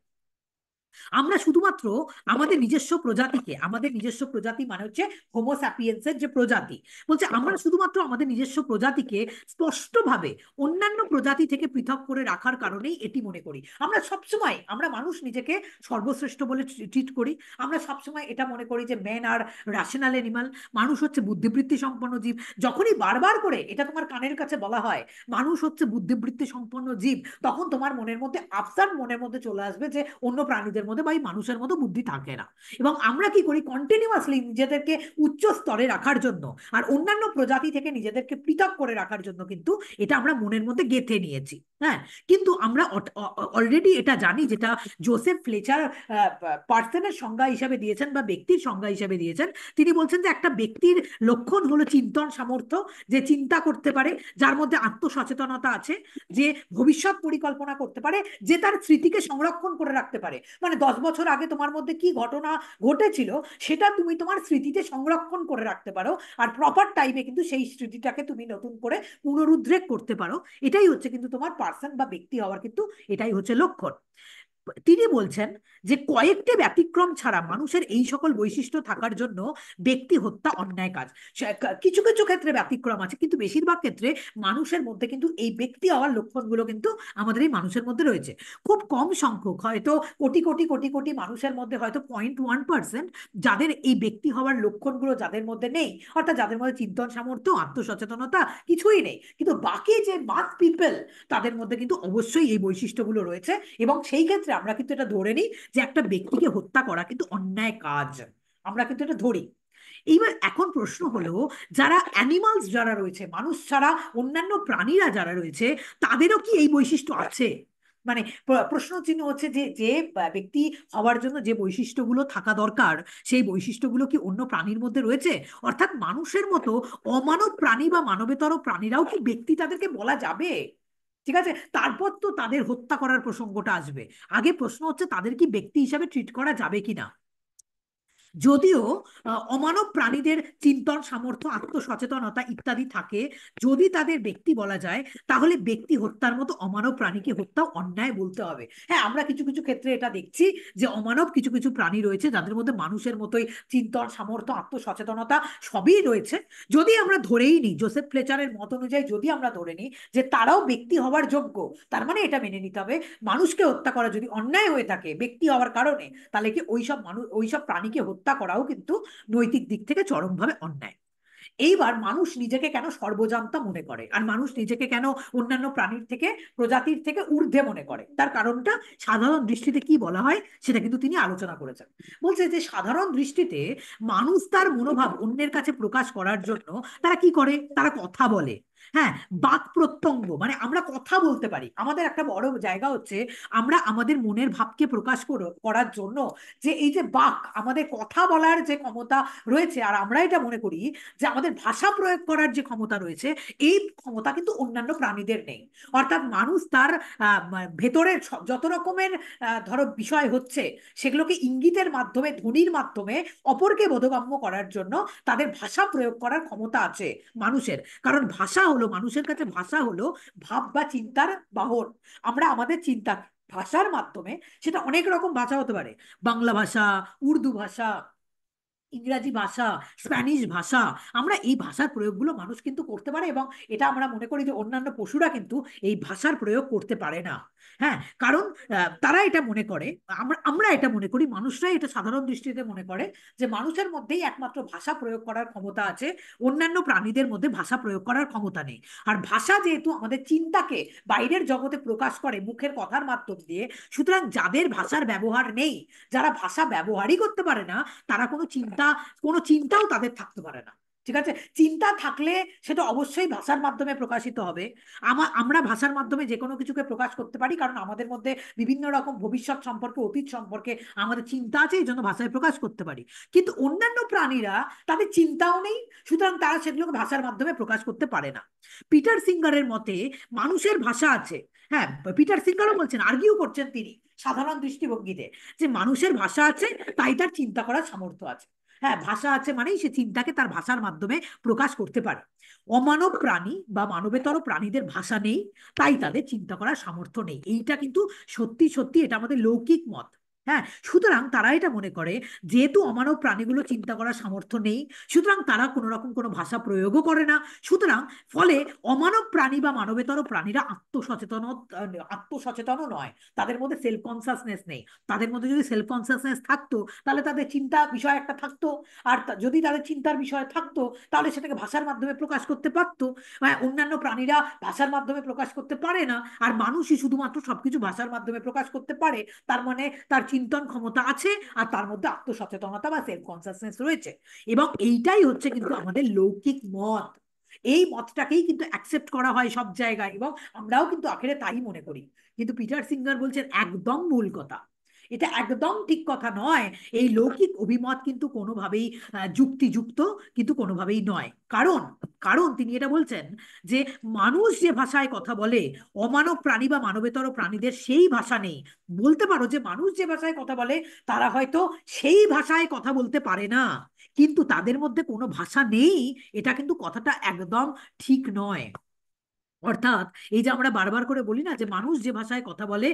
আমরা শুধুমাত্র আমাদের নিজস্ব প্রজাতিকে, আমাদের নিজস্ব প্রজাতি মানে হচ্ছে হোমোস্যাপিয়েন্সের যে প্রজাতি, বলছে আমরা শুধুমাত্র আমাদের নিজস্ব প্রজাতিকে স্পষ্টভাবে অন্যান্য প্রজাতি থেকে পৃথক করে রাখার কারণেই এটি মনে করি। আমরা সবসময়, আমরা মানুষ নিজেকে সর্বশ্রেষ্ঠ বলে ট্রিট করি। আমরা সবসময় এটা মনে করি যে মেন আর রেশনাল এনিমাল, মানুষ হচ্ছে বুদ্ধিবৃত্তি সম্পন্ন জীব। যখনই বারবার করে এটা তোমার কানের কাছে বলা হয় মানুষ হচ্ছে বুদ্ধিবৃত্তি সম্পন্ন জীব, তখন তোমার মনের মধ্যে আফসার মনের মধ্যে চলে আসবে যে অন্য প্রাণীদের মধ্যে বা এই মানুষের মতো বুদ্ধি থাকে না। এবং আমরা কি করি, কন্টিনিউয়াসলি নিজেদেরকে উচ্চ স্তরে রাখার জন্য আর অন্যান্য প্রজাতি থেকে নিজেদেরকে পৃথক করে রাখার জন্য কিন্তু এটা আমরা মনের মধ্যে গেঁথে নিয়েছি। হ্যাঁ, কিন্তু আমরা অলরেডি এটা জানি, যেটা জোসেফ ফ্লেচার পার্সনের সংজ্ঞা হিসাবে দিয়েছেন বা ব্যক্তির সংজ্ঞা হিসাবে দিয়েছেন। তিনি বলছেন যে একটা ব্যক্তির লক্ষণ হলো চিন্তন সামর্থ্য, যে চিন্তা করতে পারে, যার মধ্যে আত্মসচেতনতা আছে, যে ভবিষ্যৎ পরিকল্পনা করতে পারে, যে তার স্মৃতিকে সংরক্ষণ করে রাখতে পারে। মানে 10 বছর আগে তোমার মধ্যে কি ঘটনা ঘটেছিল সেটা তুমি তোমার স্মৃতিতে সংরক্ষণ করে রাখতে পারো, আর প্রপার টাইমে কিন্তু সেই স্মৃতিটাকে তুমি নতুন করে পুনরুদ্রেক করতে পারো। এটাই হচ্ছে কিন্তু তোমার পার্সন বা ব্যক্তি হওয়ার কিন্তু এটাই হচ্ছে লক্ষণ। তিনি বলছেন যে কয়েকটি ব্যতিক্রম ছাড়া মানুষের এই সকল বৈশিষ্ট্য থাকার জন্য ব্যক্তি হত্যা অন্যায় কাজ। কিছু কিছু ক্ষেত্রে ব্যতিক্রম আছে, কিন্তু বেশিরভাগ ক্ষেত্রে মানুষের মধ্যে কিন্তু এই ব্যক্তি হওয়ার লক্ষণগুলো কিন্তু আমাদের এই মানুষের মধ্যে রয়েছে। খুব কম সংখ্যক, হয়তো কোটি কোটি কোটি কোটি মানুষের মধ্যে হয়তো 0.1% যাদের এই ব্যক্তি হওয়ার লক্ষণগুলো যাদের মধ্যে নেই, অর্থাৎ যাদের মধ্যে চিন্তন সামর্থ্য, আত্মসচেতনতা কিছুই নেই। কিন্তু বাকি যে মাস পিপল, তাদের মধ্যে কিন্তু অবশ্যই এই বৈশিষ্ট্যগুলো রয়েছে। এবং সেই ক্ষেত্রে আমরা কিন্তু এটা ধরে নিই যে একটা ব্যক্তিকে হত্যা করা কিন্তু অন্যায় কাজ, আমরা কিন্তু এটা ধরি। এইবার এখন প্রশ্ন হলো, যারা অ্যানিমালস যারা রয়েছে, মানুষ ছাড়া অন্যান্য প্রাণীরা যারা রয়েছে, তাদেরও কি এই বৈশিষ্ট্য আছে? মানে প্রশ্ন চিহ্ন হচ্ছে যে যে ব্যক্তি হওয়ার জন্য যে বৈশিষ্ট্যগুলো থাকা দরকার, সেই বৈশিষ্ট্যগুলো কি অন্য প্রাণীর মধ্যে রয়েছে? অর্থাৎ মানুষের মতো অমানব প্রাণী বা মানবেতর প্রাণীরাও কি ব্যক্তি, তাদেরকে বলা যাবে? ঠিক আছে, তারপর তো তাদের হত্যা করার প্রসঙ্গটা আসবে। আগে প্রশ্ন হচ্ছে তাদের কি ব্যক্তি হিসাবে ট্রিট করা যাবে কিনা। যদিও অমানব প্রাণীদের চিন্তন সামর্থ্য, আত্মসচেতনতা ইত্যাদি থাকে, যদি তাদের ব্যক্তি বলা যায়, তাহলে ব্যক্তি হত্যার মতো অমানব প্রাণীকে হত্যাও অন্যায় বলতে হবে। হ্যাঁ, আমরা কিছু কিছু ক্ষেত্রে এটা দেখছি যে অমানব কিছু কিছু প্রাণী রয়েছে যাদের মধ্যে মানুষের মতোই চিন্তন সামর্থ্য, আত্মসচেতনতা সবই রয়েছে। যদি আমরা ধরেই নিই, জোসেফ ফ্লেচারের মত অনুযায়ী যদি আমরা ধরে নিই যে তারাও ব্যক্তি হওয়ার যোগ্য, তার মানে এটা মেনে নিতে হবে মানুষকে হত্যা করা যদি অন্যায় হয়ে থাকে ব্যক্তি হওয়ার কারণে, তাহলে কি ওইসব মানুষ, ওইসব প্রাণীকে হত্যা করাও কিন্তু নৈতিক দিক থেকে চরমভাবে অন্যায়। এইবার মানুষ নিজেকে কেন সর্বজান্তা মনে করে, আর মানুষ নিজেকে কেন অন্যান্য প্রাণীর থেকে, প্রজাতির থেকে ঊর্ধ্বে মনে করে, তার কারণটা সাধারণ দৃষ্টিতে কি বলা হয় সেটা কিন্তু তিনি আলোচনা করেছেন। বলছে যে সাধারণ দৃষ্টিতে মানুষ তার মনোভাব অন্যের কাছে প্রকাশ করার জন্য তারা কি করে, তারা কথা বলে। হ্যাঁ, বাক প্রত্যঙ্গ, মানে আমরা কথা বলতে পারি। আমাদের একটা বড় জায়গা হচ্ছে আমরা আমাদের মনের ভাবকে প্রকাশ করার জন্য যে এই যে বাক, আমাদের কথা বলার যে ক্ষমতা রয়েছে, আর আমরা এটা মনে করি যে আমাদের ভাষা প্রয়োগ করার যে ক্ষমতা রয়েছে, এই ক্ষমতা কিন্তু অন্যান্য প্রাণীদের নেই। অর্থাৎ মানুষ তার ভেতরের যত রকমের ধরো বিষয় হচ্ছে, সেগুলোকে ইঙ্গিতের মাধ্যমে, ধ্বনির মাধ্যমে অপরকে বোধগম্য করার জন্য তাদের ভাষা প্রয়োগ করার ক্ষমতা আছে মানুষের। কারণ ভাষা হলো, মানুষের কাছে ভাষা হলো ভাব বা চিন্তার বাহন। আমরা আমাদের চিন্তা ভাষার মাধ্যমে, সেটা অনেক রকম ভাষা হতে পারে, বাংলা ভাষা, উর্দু ভাষা, ইংরাজি ভাষা, স্প্যানিশ ভাষা, আমরা এই ভাষার প্রয়োগগুলো মানুষ কিন্তু করতে পারে। এবং এটা আমরা মনে করি যে অন্যান্য পশুরা কিন্তু এই ভাষার প্রয়োগ করতে পারে না। হ্যাঁ, কারণ তারা এটা মনে করে, আমরা আমরা এটা মনে করি, মানুষরাই এটা সাধারণ দৃষ্টিতে মনে করে যে মানুষের মধ্যেই একমাত্র ভাষা প্রয়োগ করার ক্ষমতা আছে, অন্যান্য প্রাণীদের মধ্যে ভাষা প্রয়োগ করার ক্ষমতা নেই। আর ভাষা যেহেতু আমাদের চিন্তাকে বাইরের জগতে প্রকাশ করে মুখের কথার মাধ্যম দিয়ে, সুতরাং যাদের ভাষার ব্যবহার নেই, যারা ভাষা ব্যবহারই করতে পারে না, তারা কোনো চিন্তাও তাদের থাকতে পারে না। ঠিক আছে, চিন্তা থাকলে সেটা অবশ্যই ভাষার মাধ্যমে প্রকাশিত হবে। আমরা ভাষার মাধ্যমে যে কোনো কিছুকে প্রকাশ করতে পারি, কারণ আমাদের মধ্যে বিভিন্ন রকম ভবিষ্যৎ সম্পর্কে, অতীত সম্পর্কে আমাদের চিন্তা আছে, এই জন্য ভাষায় প্রকাশ করতে পারি। কিন্তু অন্যান্য প্রাণীরা, তাদের চিন্তাও নেই, সুতরাং তারা সেগুলোকে ভাষার মাধ্যমে প্রকাশ করতে পারে না। পিটার সিঙ্গারের মতে মানুষের ভাষা আছে। হ্যাঁ, পিটার সিঙ্গারও বলছেন, আর্গিউ করছেন তিনি সাধারণ দৃষ্টিভঙ্গিতে, যে মানুষের ভাষা আছে, তাই তার চিন্তা করার সামর্থ্য আছে। হ্যাঁ, ভাষা আছে মানেই সে চিন্তাকে তার ভাষার মাধ্যমে প্রকাশ করতে পারে। অমানব প্রাণী বা মানবেতর প্রাণীদের ভাষা নেই, তাই তাদের চিন্তা করার সামর্থ্য নেই। এইটা কিন্তু সত্যি সত্যি, এটা আমাদের লৌকিক মত। হ্যাঁ, সুতরাং তারা এটা মনে করে, যেহেতু অমানব প্রাণীগুলো চিন্তা করার সামর্থ্য নেই, সুতরাং তারা কোনো রকম কোনো ভাষা প্রয়োগও করে না। সুতরাং ফলে অমানব প্রাণী বা মানবেতর প্রাণীরা আত্মসচেতনও নয়, তাদের মধ্যে সেলফ কনসাসনেস নেই। তাদের মধ্যে যদি সেলফ কনসাসনেস থাকতো, তাহলে তাদের চিন্তা বিষয় একটা থাকতো। আর যদি তাদের চিন্তার বিষয় থাকতো, তাহলে সেটাকে ভাষার মাধ্যমে প্রকাশ করতে পারতো। অন্যান্য প্রাণীরা ভাষার মাধ্যমে প্রকাশ করতে পারে না, আর মানুষই শুধুমাত্র সবকিছু ভাষার মাধ্যমে প্রকাশ করতে পারে। তার মানে তার চিন্তন ক্ষমতা আছে, আর তার মধ্যে আত্মসচেতনতা বা সেলফ কনসাসনেস রয়েছে। এবং এইটাই হচ্ছে কিন্তু আমাদের লৌকিক মত। এই মতটাকেই কিন্তু অ্যাকসেপ্ট করা হয় সব জায়গায়, এবং আমরাও কিন্তু আখেরে তাই মনে করি। কিন্তু পিটার সিঙ্গার বলছেন একদম ভুল কথা, এটা একদম ঠিক কথা নয়। এই লৌকিক অভিমত কিন্তু কোনোভাবেই যুক্তিযুক্ত, কিন্তু কোনোভাবেই নয়। কারণ কারণ তিনি এটা বলছেন যে মানুষ যে ভাষায় কথা বলে, অমানব প্রাণী বা মানবেতর প্রাণীদের সেই ভাষা নেই। বলতে পারো যে মানুষ যে ভাষায় কথা বলে, তারা হয়তো সেই ভাষায় কথা বলতে পারে না, কিন্তু তাদের মধ্যে কোনো ভাষা নেই, এটা কিন্তু কথাটা একদম ঠিক নয়। অর্থাৎ এই যে আমরা বারবার করে বলি না যে মানুষ যে ভাষায় কথা বলে,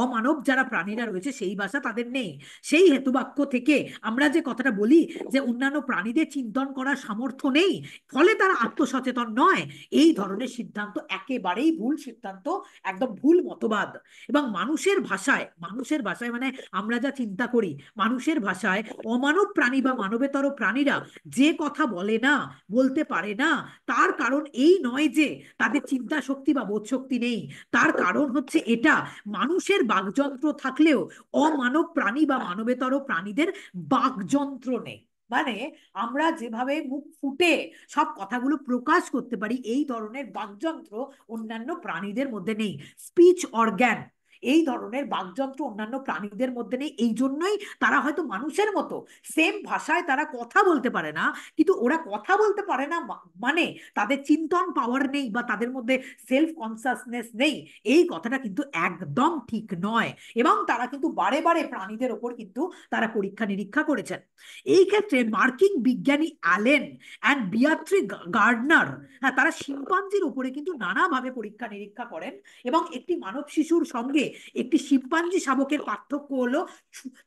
অমানব যারা প্রাণীরা রয়েছে সেই ভাষা তাদের নেই। সেই হেতুবাক্য থেকে আমরা যে কথাটা বলি যে অন্যান্য প্রাণীদের চিন্তন করার সামর্থ্য নেই, ফলে তারা আত্মসচেতন নয়, এই ধরনের সিদ্ধান্ত একেবারেই ভুল সিদ্ধান্ত, একদম ভুল মতবাদ। এবং মানুষের ভাষায় মানে আমরা যা চিন্তা করি, মানুষের ভাষায় অমানব প্রাণী বা মানবেতর প্রাণীরা যে কথা বলে না, বলতে পারে না, তার কারণ এই নয় যে তাদের চিন্তা শক্তি বা বোধ শক্তি নেই। তার কারণ হচ্ছে এটা, মানুষের বাকযন্ত্র থাকলেও অমানব প্রাণী বা মানবেতর প্রাণীদের বাকযন্ত্র নেই। মানে আমরা যেভাবে মুখ ফুটে সব কথাগুলো প্রকাশ করতে পারি, এই ধরনের বাকযন্ত্র অন্যান্য প্রাণীদের মধ্যে নেই। স্পিচ অর্গ্যান, এই ধরনের বাকযন্ত্র অন্যান্য প্রাণীদের মধ্যে নেই। এই জন্যই তারা হয়তো মানুষের মতো সেম ভাষায় তারা কথা বলতে পারে না, কিন্তু ওরা কথা বলতে পারে না মানে তাদের চিন্তন পাওয়ার নেই বা তাদের মধ্যে সেলফ কনসাসনেস নেই, এই কথাটা কিন্তু একদম ঠিক নয়। এবং তারা কিন্তু বারে বারে প্রাণীদের ওপর কিন্তু তারা পরীক্ষা নিরীক্ষা করেছেন। এই ক্ষেত্রে মার্কিন বিজ্ঞানী অ্যালেন অ্যান্ড বিয়াট্রি গার্ডনার, হ্যাঁ, তারা শিম্পাঞ্জির উপরে কিন্তু নানাভাবে পরীক্ষা নিরীক্ষা করেন। এবং একটি মানব শিশুর সঙ্গে একটি শিম্পাঞ্জি শাবকের পার্থক্য হলো,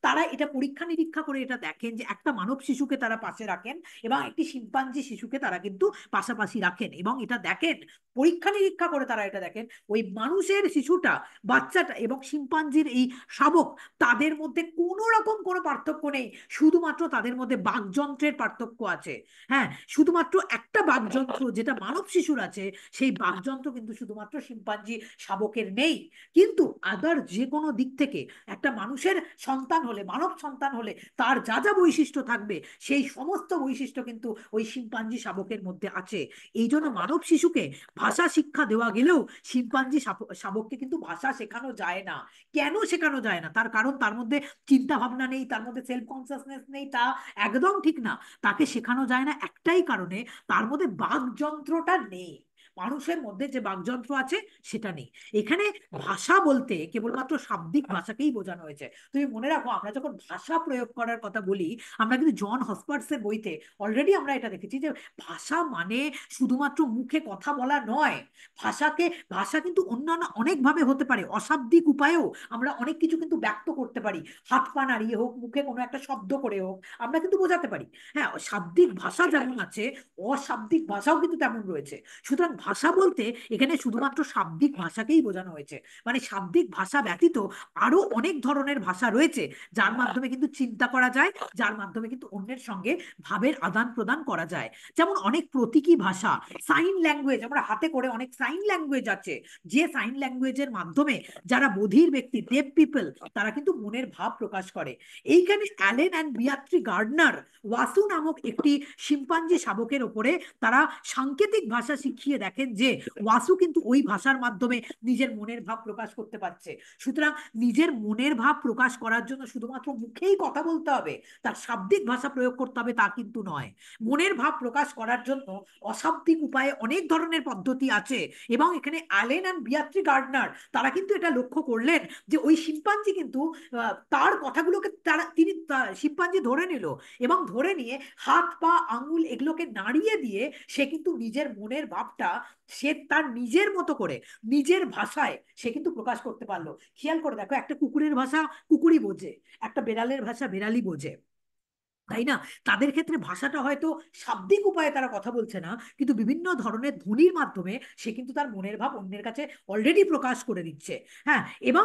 তারা এটা পরীক্ষা নিরীক্ষা করে এটা দেখেন যে একটা মানব শিশুকে তারা পাশে রাখেন এবং একটি শিম্পাঞ্জি শিশুকে তারা কিন্তু পাশাপাশি রাখেন, এবং এটা দেখেন, পরীক্ষা নিরীক্ষা করে তারা এটা দেখেন, ওই মানুষের শিশুটা, বাচ্চাটা এবং শিম্পাঞ্জির এই শাবক, তাদের মধ্যে কোনো রকম কোনো পার্থক্য নেই, শুধুমাত্র তাদের মধ্যে বাকযন্ত্রের পার্থক্য আছে। হ্যাঁ, শুধুমাত্র একটা বাকযন্ত্র যেটা মানব শিশুর আছে, সেই বাকযন্ত্র কিন্তু শুধুমাত্র শিম্পাঞ্জি শাবকের নেই। কিন্তু আদার যে কোনো দিক থেকে একটা মানুষের সন্তান হলে, মানব সন্তান হলে, তার যা যা বৈশিষ্ট্য থাকবে সেই সমস্ত বৈশিষ্ট্য কিন্তু ওই শিম্পাঞ্জি শাবকের মধ্যে আছে। এই জন্য মানব শিশুকে ভাষা শিক্ষা দেওয়া গেলেও শিম্পাঞ্জি শাবককে কিন্তু ভাষা শেখানো যায় না। কেন শেখানো যায় না? তার কারণ তার মধ্যে চিন্তা ভাবনা নেই, তার মধ্যে সেলফ কনসাসনেস নেই, তা একদম ঠিক না। তাকে শেখানো যায় না একটাই কারণে, তার মধ্যে বাকযন্ত্রটা নেই। মানুষের মধ্যে যে বাকযন্ত্র আছে সেটা নেই। এখানে ভাষা বলতে কেবলমাত্র শাব্দিক ভাষাকেই বোঝানো হয়েছে। তুমি মনে রাখো, আমরা যখন ভাষা প্রয়োগ করার কথা বলি, আমরা কিন্তু জন হসপার্টসের বইতে অলরেডি আমরা এটা দেখেছি যে ভাষা মানে শুধুমাত্র মুখে কথা বলা নয়। ভাষাকে, ভাষা কিন্তু অন্যান্য অনেকভাবে হতে পারে, অশাব্দিক উপায়েও আমরা অনেক কিছু কিন্তু ব্যক্ত করতে পারি। হাত পা নাড়িয়ে হোক, মুখে কোনো একটা শব্দ করে হোক, আমরা কিন্তু বোঝাতে পারি। হ্যাঁ, শাব্দিক ভাষা যেমন আছে, অশাব্দিক ভাষাও কিন্তু তেমন রয়েছে। সুতরাং ভাষা বলতে এখানে শুধুমাত্র শাব্দিক ভাষাকেই বোঝানো হয়েছে। মানে শাব্দিক ভাষা ব্যতীত আরো অনেক ধরনের ভাষা রয়েছে, যার মাধ্যমে কিন্তু চিন্তা করা যায়, যার মাধ্যমে কিন্তু অন্যের সঙ্গে ভাবের আদান প্রদান করা যায়। যেমন অনেক প্রতীকী ভাষা, সাইন ল্যাঙ্গুয়েজ, আমরা হাতে করে অনেক সাইন ল্যাঙ্গুয়েজ আছে, যে সাইন ল্যাঙ্গুয়েজের মাধ্যমে যারা বধির ব্যক্তি, ডেফ পিপল, তারা কিন্তু মনের ভাব প্রকাশ করে। এইখানে অ্যালেন অ্যান্ড বিয়াট্রি গার্ডনার ওয়াসু নামক একটি শিম্পাঞ্জি শাবকের ওপরে তারা সাংকেতিক ভাষা শিখিয়ে দেখেন যে ওয়াসু কিন্তু ওই ভাষার মাধ্যমে নিজের মনের ভাব প্রকাশ করতে পারছে। সুতরাং নিজের মনের ভাব প্রকাশ করার জন্য শুধুমাত্র মুখেই কথা বলতে হবে, তার শাব্দিক ভাষা প্রয়োগ করতে হবে তা কিন্তু নয়। মনের ভাব প্রকাশ করার জন্য অশাব্দিক উপায়ে অনেক ধরনের পদ্ধতি আছে। এবং এখানে অ্যালেন অ্যান্ড বিয়াট্রি গার্ডনার তারা কিন্তু এটা লক্ষ্য করলেন যে ওই শিম্পাঞ্জি কিন্তু তার কথাগুলোকে তিনি শিম্পাঞ্জি ধরে নিল, এবং ধরে নিয়ে হাত পা আঙুল এগুলোকে নাড়িয়ে দিয়ে সে কিন্তু নিজের মনের ভাবটা সে তার নিজের মতো করে নিজের ভাষায় সে কিন্তু প্রকাশ করতে পারলো। খেয়াল করে দেখো, একটা কুকুরের ভাষা কুকুরই বোঝে, একটা বেড়ালের ভাষা বেড়ালই বোঝে, তাই না? তাদের ক্ষেত্রে ভাষাটা হয়তো শাব্দিক উপায়ে তারা কথা বলছে না, কিন্তু বিভিন্ন ধরনের ধ্বনির মাধ্যমে সে কিন্তু তার মনের ভাব অন্যের কাছে অলরেডি প্রকাশ করে দিচ্ছে। হ্যাঁ, এবং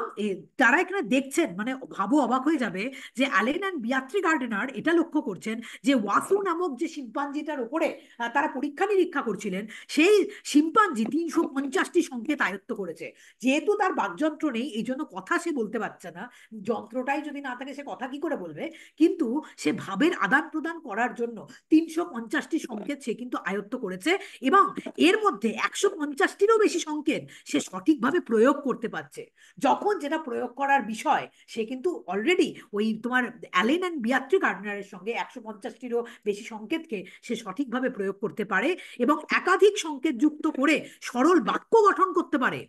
তারা এখানে দেখছেন, মানে ভাবো, অবাক হয়ে যাবে যে অ্যালেন অ্যান্ড বিয়াট্রি গার্ডেনার এটা লক্ষ্য করছেন যে ওয়াসু নামক যে শিম্পাঞ্জিটার উপরে তারা পরীক্ষা নিরীক্ষা করছিলেন, সেই শিম্পাঞ্জি 350টি সংকেত আয়ত্ত করেছে। যেহেতু তার বাকযন্ত্র নেই, এই জন্য কথা সে বলতে পারছে না, যন্ত্রটাই যদি না থাকে সে কথা কি করে বলবে, কিন্তু সে ভাবের আদান প্রদান করার জন্য 350টি সংকেত সে কিন্তু আয়ত্ত করেছে। এবং এর মধ্যে 150টিরও বেশি সংকেত সে সঠিকভাবে প্রয়োগ করতে পারছে। যখন যেটা প্রয়োগ করার বিষয়, সে কিন্তু অলরেডি ওই তোমার অ্যালেন অ্যান্ড বিয়াট্রি গার্ডনারের সঙ্গে 150টিরও বেশি সংকেতকে সে সঠিকভাবে প্রয়োগ করতে পারে এবং একাধিক সংকেত যুক্ত করে সরল বাক্য গঠন করতে পারে।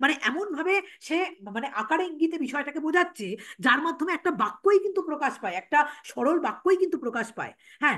মানে এমন ভাবে সে মানে আকারে ইঙ্গিতে বিষয়টাকে বোঝাচ্ছে, যার মাধ্যমে একটা বাক্যই কিন্তু প্রকাশ পায়, একটা সরল বাক্যই কিন্তু প্রকাশ পায়। হ্যাঁ,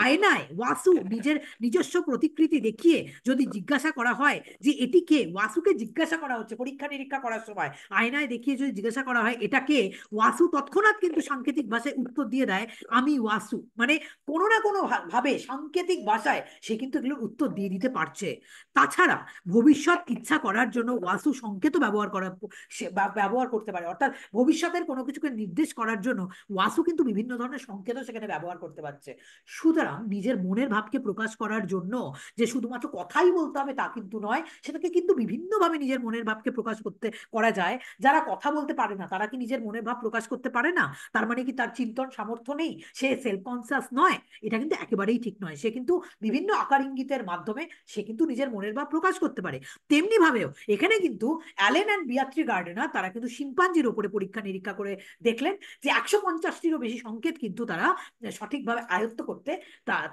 আয়নায় ওয়াসু নিজের নিজস্ব প্রতিকৃতি দেখিয়ে যদি জিজ্ঞাসা করা হয় যে এটি কে, ওয়াসুকে জিজ্ঞাসা করা হচ্ছে পরীক্ষা নিরীক্ষা করার সময়, আয়নায় দেখিয়ে যদি জিজ্ঞাসা করা হয় এটা কে, ওয়াসু তৎক্ষণাৎ কিন্তু সাংকেতিক ভাষায় উত্তর দিয়ে দেয় আমি ওয়াসু। মানে কোনো না কোনো ভাবে সাংকেতিক ভাষায় সে কিন্তু এগুলোর উত্তর দিয়ে দিতে পারছে। তাছাড়া ভবিষ্যৎ ইচ্ছা করার জন্য ওয়াসু সংকেত ব্যবহার করা সে ব্যবহার করতে পারে, অর্থাৎ ভবিষ্যতের কোনো কিছুকে নির্দেশ করার জন্য ওয়াসু কিন্তু বিভিন্ন ধরনের সংকেতও সেখানে ব্যবহার করতে পারছে। সুতরাং নিজের মনের ভাবকে প্রকাশ করার জন্য যে শুধুমাত্র কথাই বলতে হবে তা কিন্তু নয়, সেটাকে কিন্তু বিভিন্নভাবে নিজের মনের ভাবকে প্রকাশ করতে করা যায়। যারা কথা বলতে পারে না তারা কি নিজের মনের ভাব প্রকাশ করতে পারে না? তার মানে কি তার চিন্তন সামর্থ্য নেই, সে সেলফ কনসিয়াস নয়? এটা কিন্তু একেবারেই ঠিক নয়। সে কিন্তু বিভিন্ন আকার ইঙ্গিতের মাধ্যমে সে কিন্তু নিজের মনের ভাব প্রকাশ করতে পারে। তেমনি ভাবেও এখানে কিন্তু অ্যালেন অ্যান্ড বিয়াত্রি গার্ডেনার তারা কিন্তু শিম্পাঞ্জির উপরে পরীক্ষা নিরীক্ষা করে দেখলেন যে 150টিরও বেশি সংকেত কিন্তু তারা সঠিকভাবে আয়ত্ত করতে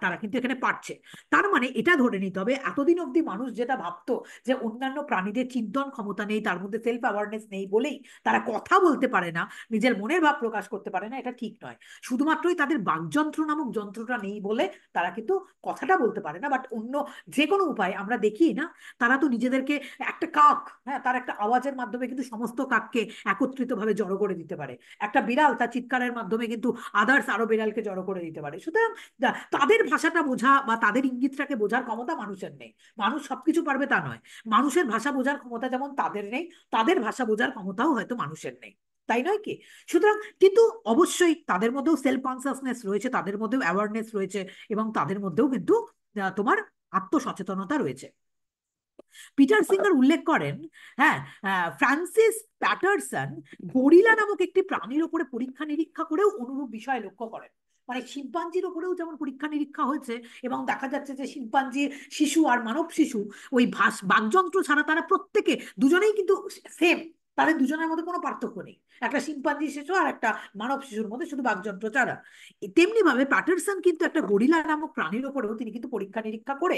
তারা কিন্তু এখানে পারছে। তার মানে এটা ধরে নিতে হবে এতদিন অবধি মানুষ যেটা ভাবতো যে অন্যান্য প্রাণীদের চিন্তন ক্ষমতা নেই, তার মধ্যে সেলফ অ্যাওয়ারনেস নেই বলেই তারা কথা বলতে পারে না, নিজের মনের ভাব প্রকাশ করতে পারে না, এটা ঠিক নয়। শুধুমাত্রই তাদের বাকযন্ত্র নামক যন্ত্রটা নেই বলে তারা কিন্তু কথাটা বলতে পারে না। বাট অন্য যে কোনো উপায় আমরা দেখি না, তারা তো নিজেদেরকে, একটা কাক, হ্যাঁ, তার একটা আওয়াজের মাধ্যমে কিন্তু সমস্ত কাককে একত্রিত ভাবে জড়ো করে দিতে পারে। একটা বিড়াল তার চিৎকারের মাধ্যমে কিন্তু আদার্স আরো বিড়ালকে জড়ো করে দিতে পারে। সুতরাং তাদের ভাষাটা বোঝা বা তাদের ইঙ্গিতটাকে বোঝার ক্ষমতা মানুষের নেই। মানুষ সবকিছু পারবে তা নয়, মানুষের ভাষা বোঝার ক্ষমতা যেমন তাদের নেই, তাদের ভাষা বোঝার ক্ষমতাও হয়তো মানুষের নেই, তাই নয় কি? সুতরাং কিন্তু অবশ্যই তাদের মধ্যেও সেলফ কনসিয়াসনেস রয়েছে, তাদের মধ্যেও অ্যাওয়ারনেস রয়েছে, এবং তাদের মধ্যেও কিন্তু তোমার আত্মসচেতনতা রয়েছে। পিটার সিঙ্গার উল্লেখ করেন, হ্যাঁ, ফ্রান্সিস প্যাটারসন গরিলা নামক একটি প্রাণীর উপরে পরীক্ষা নিরীক্ষা করেও অনুরূপ বিষয় লক্ষ্য করেন। মানে শিম্পাঞ্জির উপরেও যেমন পরীক্ষা নিরীক্ষা হয়েছে এবং দেখা যাচ্ছে যে শিম্পাঞ্জির শিশু আর মানব শিশু ওই বাকযন্ত্র ছাড়া তারা প্রত্যেকে দুজনেই কিন্তু সেম, তাদের দুজনের মধ্যে কোনো পার্থক্য নেই, একটা শিম্পাঞ্জি শিশু আর একটা মানব শিশুর মধ্যে শুধু বাকযন্ত্র ছাড়া। তেমনি ভাবে প্যাটারসন কিন্তু একটা গরিলা নামক প্রাণীর উপরেও তিনি কিন্তু পরীক্ষা নিরীক্ষা করে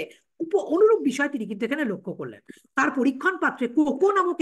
অনুরূপ বিষয় তিনি কিন্তু এখানে লক্ষ্য করলেন। তার পরীক্ষণ পাত্রে কোকো নামক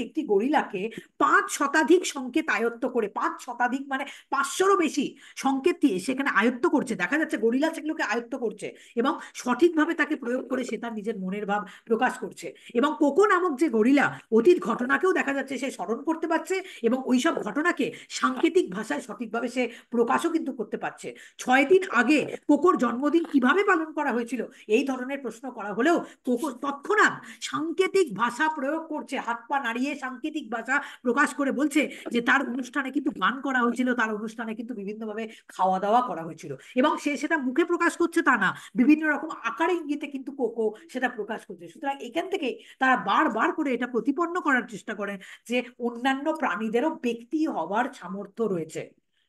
একটি গরিলাকে 5 শতাধিক সংকেত আয়ত্ত করে, 5 শতাধিক মানে 500রও বেশি সংকেত দিয়ে সেখানে আয়ত্ত করছে, দেখা যাচ্ছে গরিলা সেগুলোকে আয়ত্ত করছে এবং সঠিকভাবে তাকে প্রয়োগ করে সে তার নিজের মনের ভাব প্রকাশ করছে। এবং কোকো নামক যে গরিলা অতীত ঘটনাকেও দেখা যাচ্ছে সে স্মরণ করতে পারছে এবং ওইসব ঘটনাকে সাংকেতিক ভাষায় সঠিকভাবে সে প্রকাশও কিন্তু করতে পারছে। 6 দিন আগে কোকোর জন্মদিন কিভাবে পালন করা হয়েছিল এই ধরনের প্রশ্ন করা হলেও কোকো তৎক্ষণাৎ সাংকেতিক ভাষা প্রয়োগ করছে, হাত পা নাড়িয়ে সাংকেতিক ভাষা প্রকাশ করে বলছে যে তার অনুষ্ঠানে কিন্তু গান করা হয়েছিল, তার অনুষ্ঠানে কিন্তু বিভিন্নভাবে খাওয়া দাওয়া করা হয়েছিল, এবং সে সেটা মুখে প্রকাশ করছে তা না, বিভিন্ন রকম আকার ইঙ্গিতে কিন্তু কোকো সেটা প্রকাশ করছে। সুতরাং এখান থেকে তারা বারবার করে এটা প্রতিপন্ন করার চেষ্টা করেন যে অন্যান্য প্রাণীদেরও ব্যক্তি হওয়ার সামর্থ্য রয়েছে।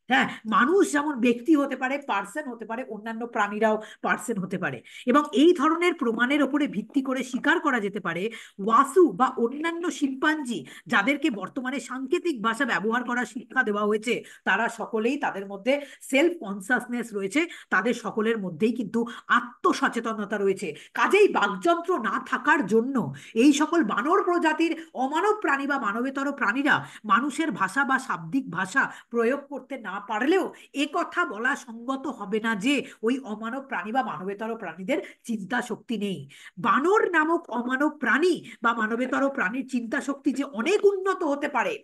হ্যাঁ, মানুষ যেমন ব্যক্তি হতে পারে, পার্সন হতে পারে, অন্যান্য প্রাণীরাও পার্সন হতে পারে। এবং এই ধরনের প্রমাণের উপরে ভিত্তি করে স্বীকার করা যেতে পারে ওয়াসু বা অন্যান্য শিম্পাঞ্জি যাদেরকে বর্তমানে সাংকেতিক ভাষা ব্যবহার করার শিক্ষা দেওয়া হয়েছে, তারা সকলেই, তাদের মধ্যে সেলফ কনসাসনেস রয়েছে, তাদের সকলের মধ্যেই কিন্তু আত্মসচেতনতা রয়েছে। কাজেই বাকযন্ত্র না থাকার জন্য এই সকল বানর প্রজাতির অমানব প্রাণী বা মানবেতর প্রাণীরা মানুষের ভাষা বা শাব্দিক ভাষা প্রয়োগ করতে না পারলেও এ কথা বলা সঙ্গত হবে না যে ওই অমানব প্রাণী বা মানবেতর প্রাণীদের চিন্তা শক্তি নেই। বানর নামক অমানব প্রাণী বা মানবেতর প্রাণীর চিন্তা শক্তি যে অনেক উন্নত হতে পারে,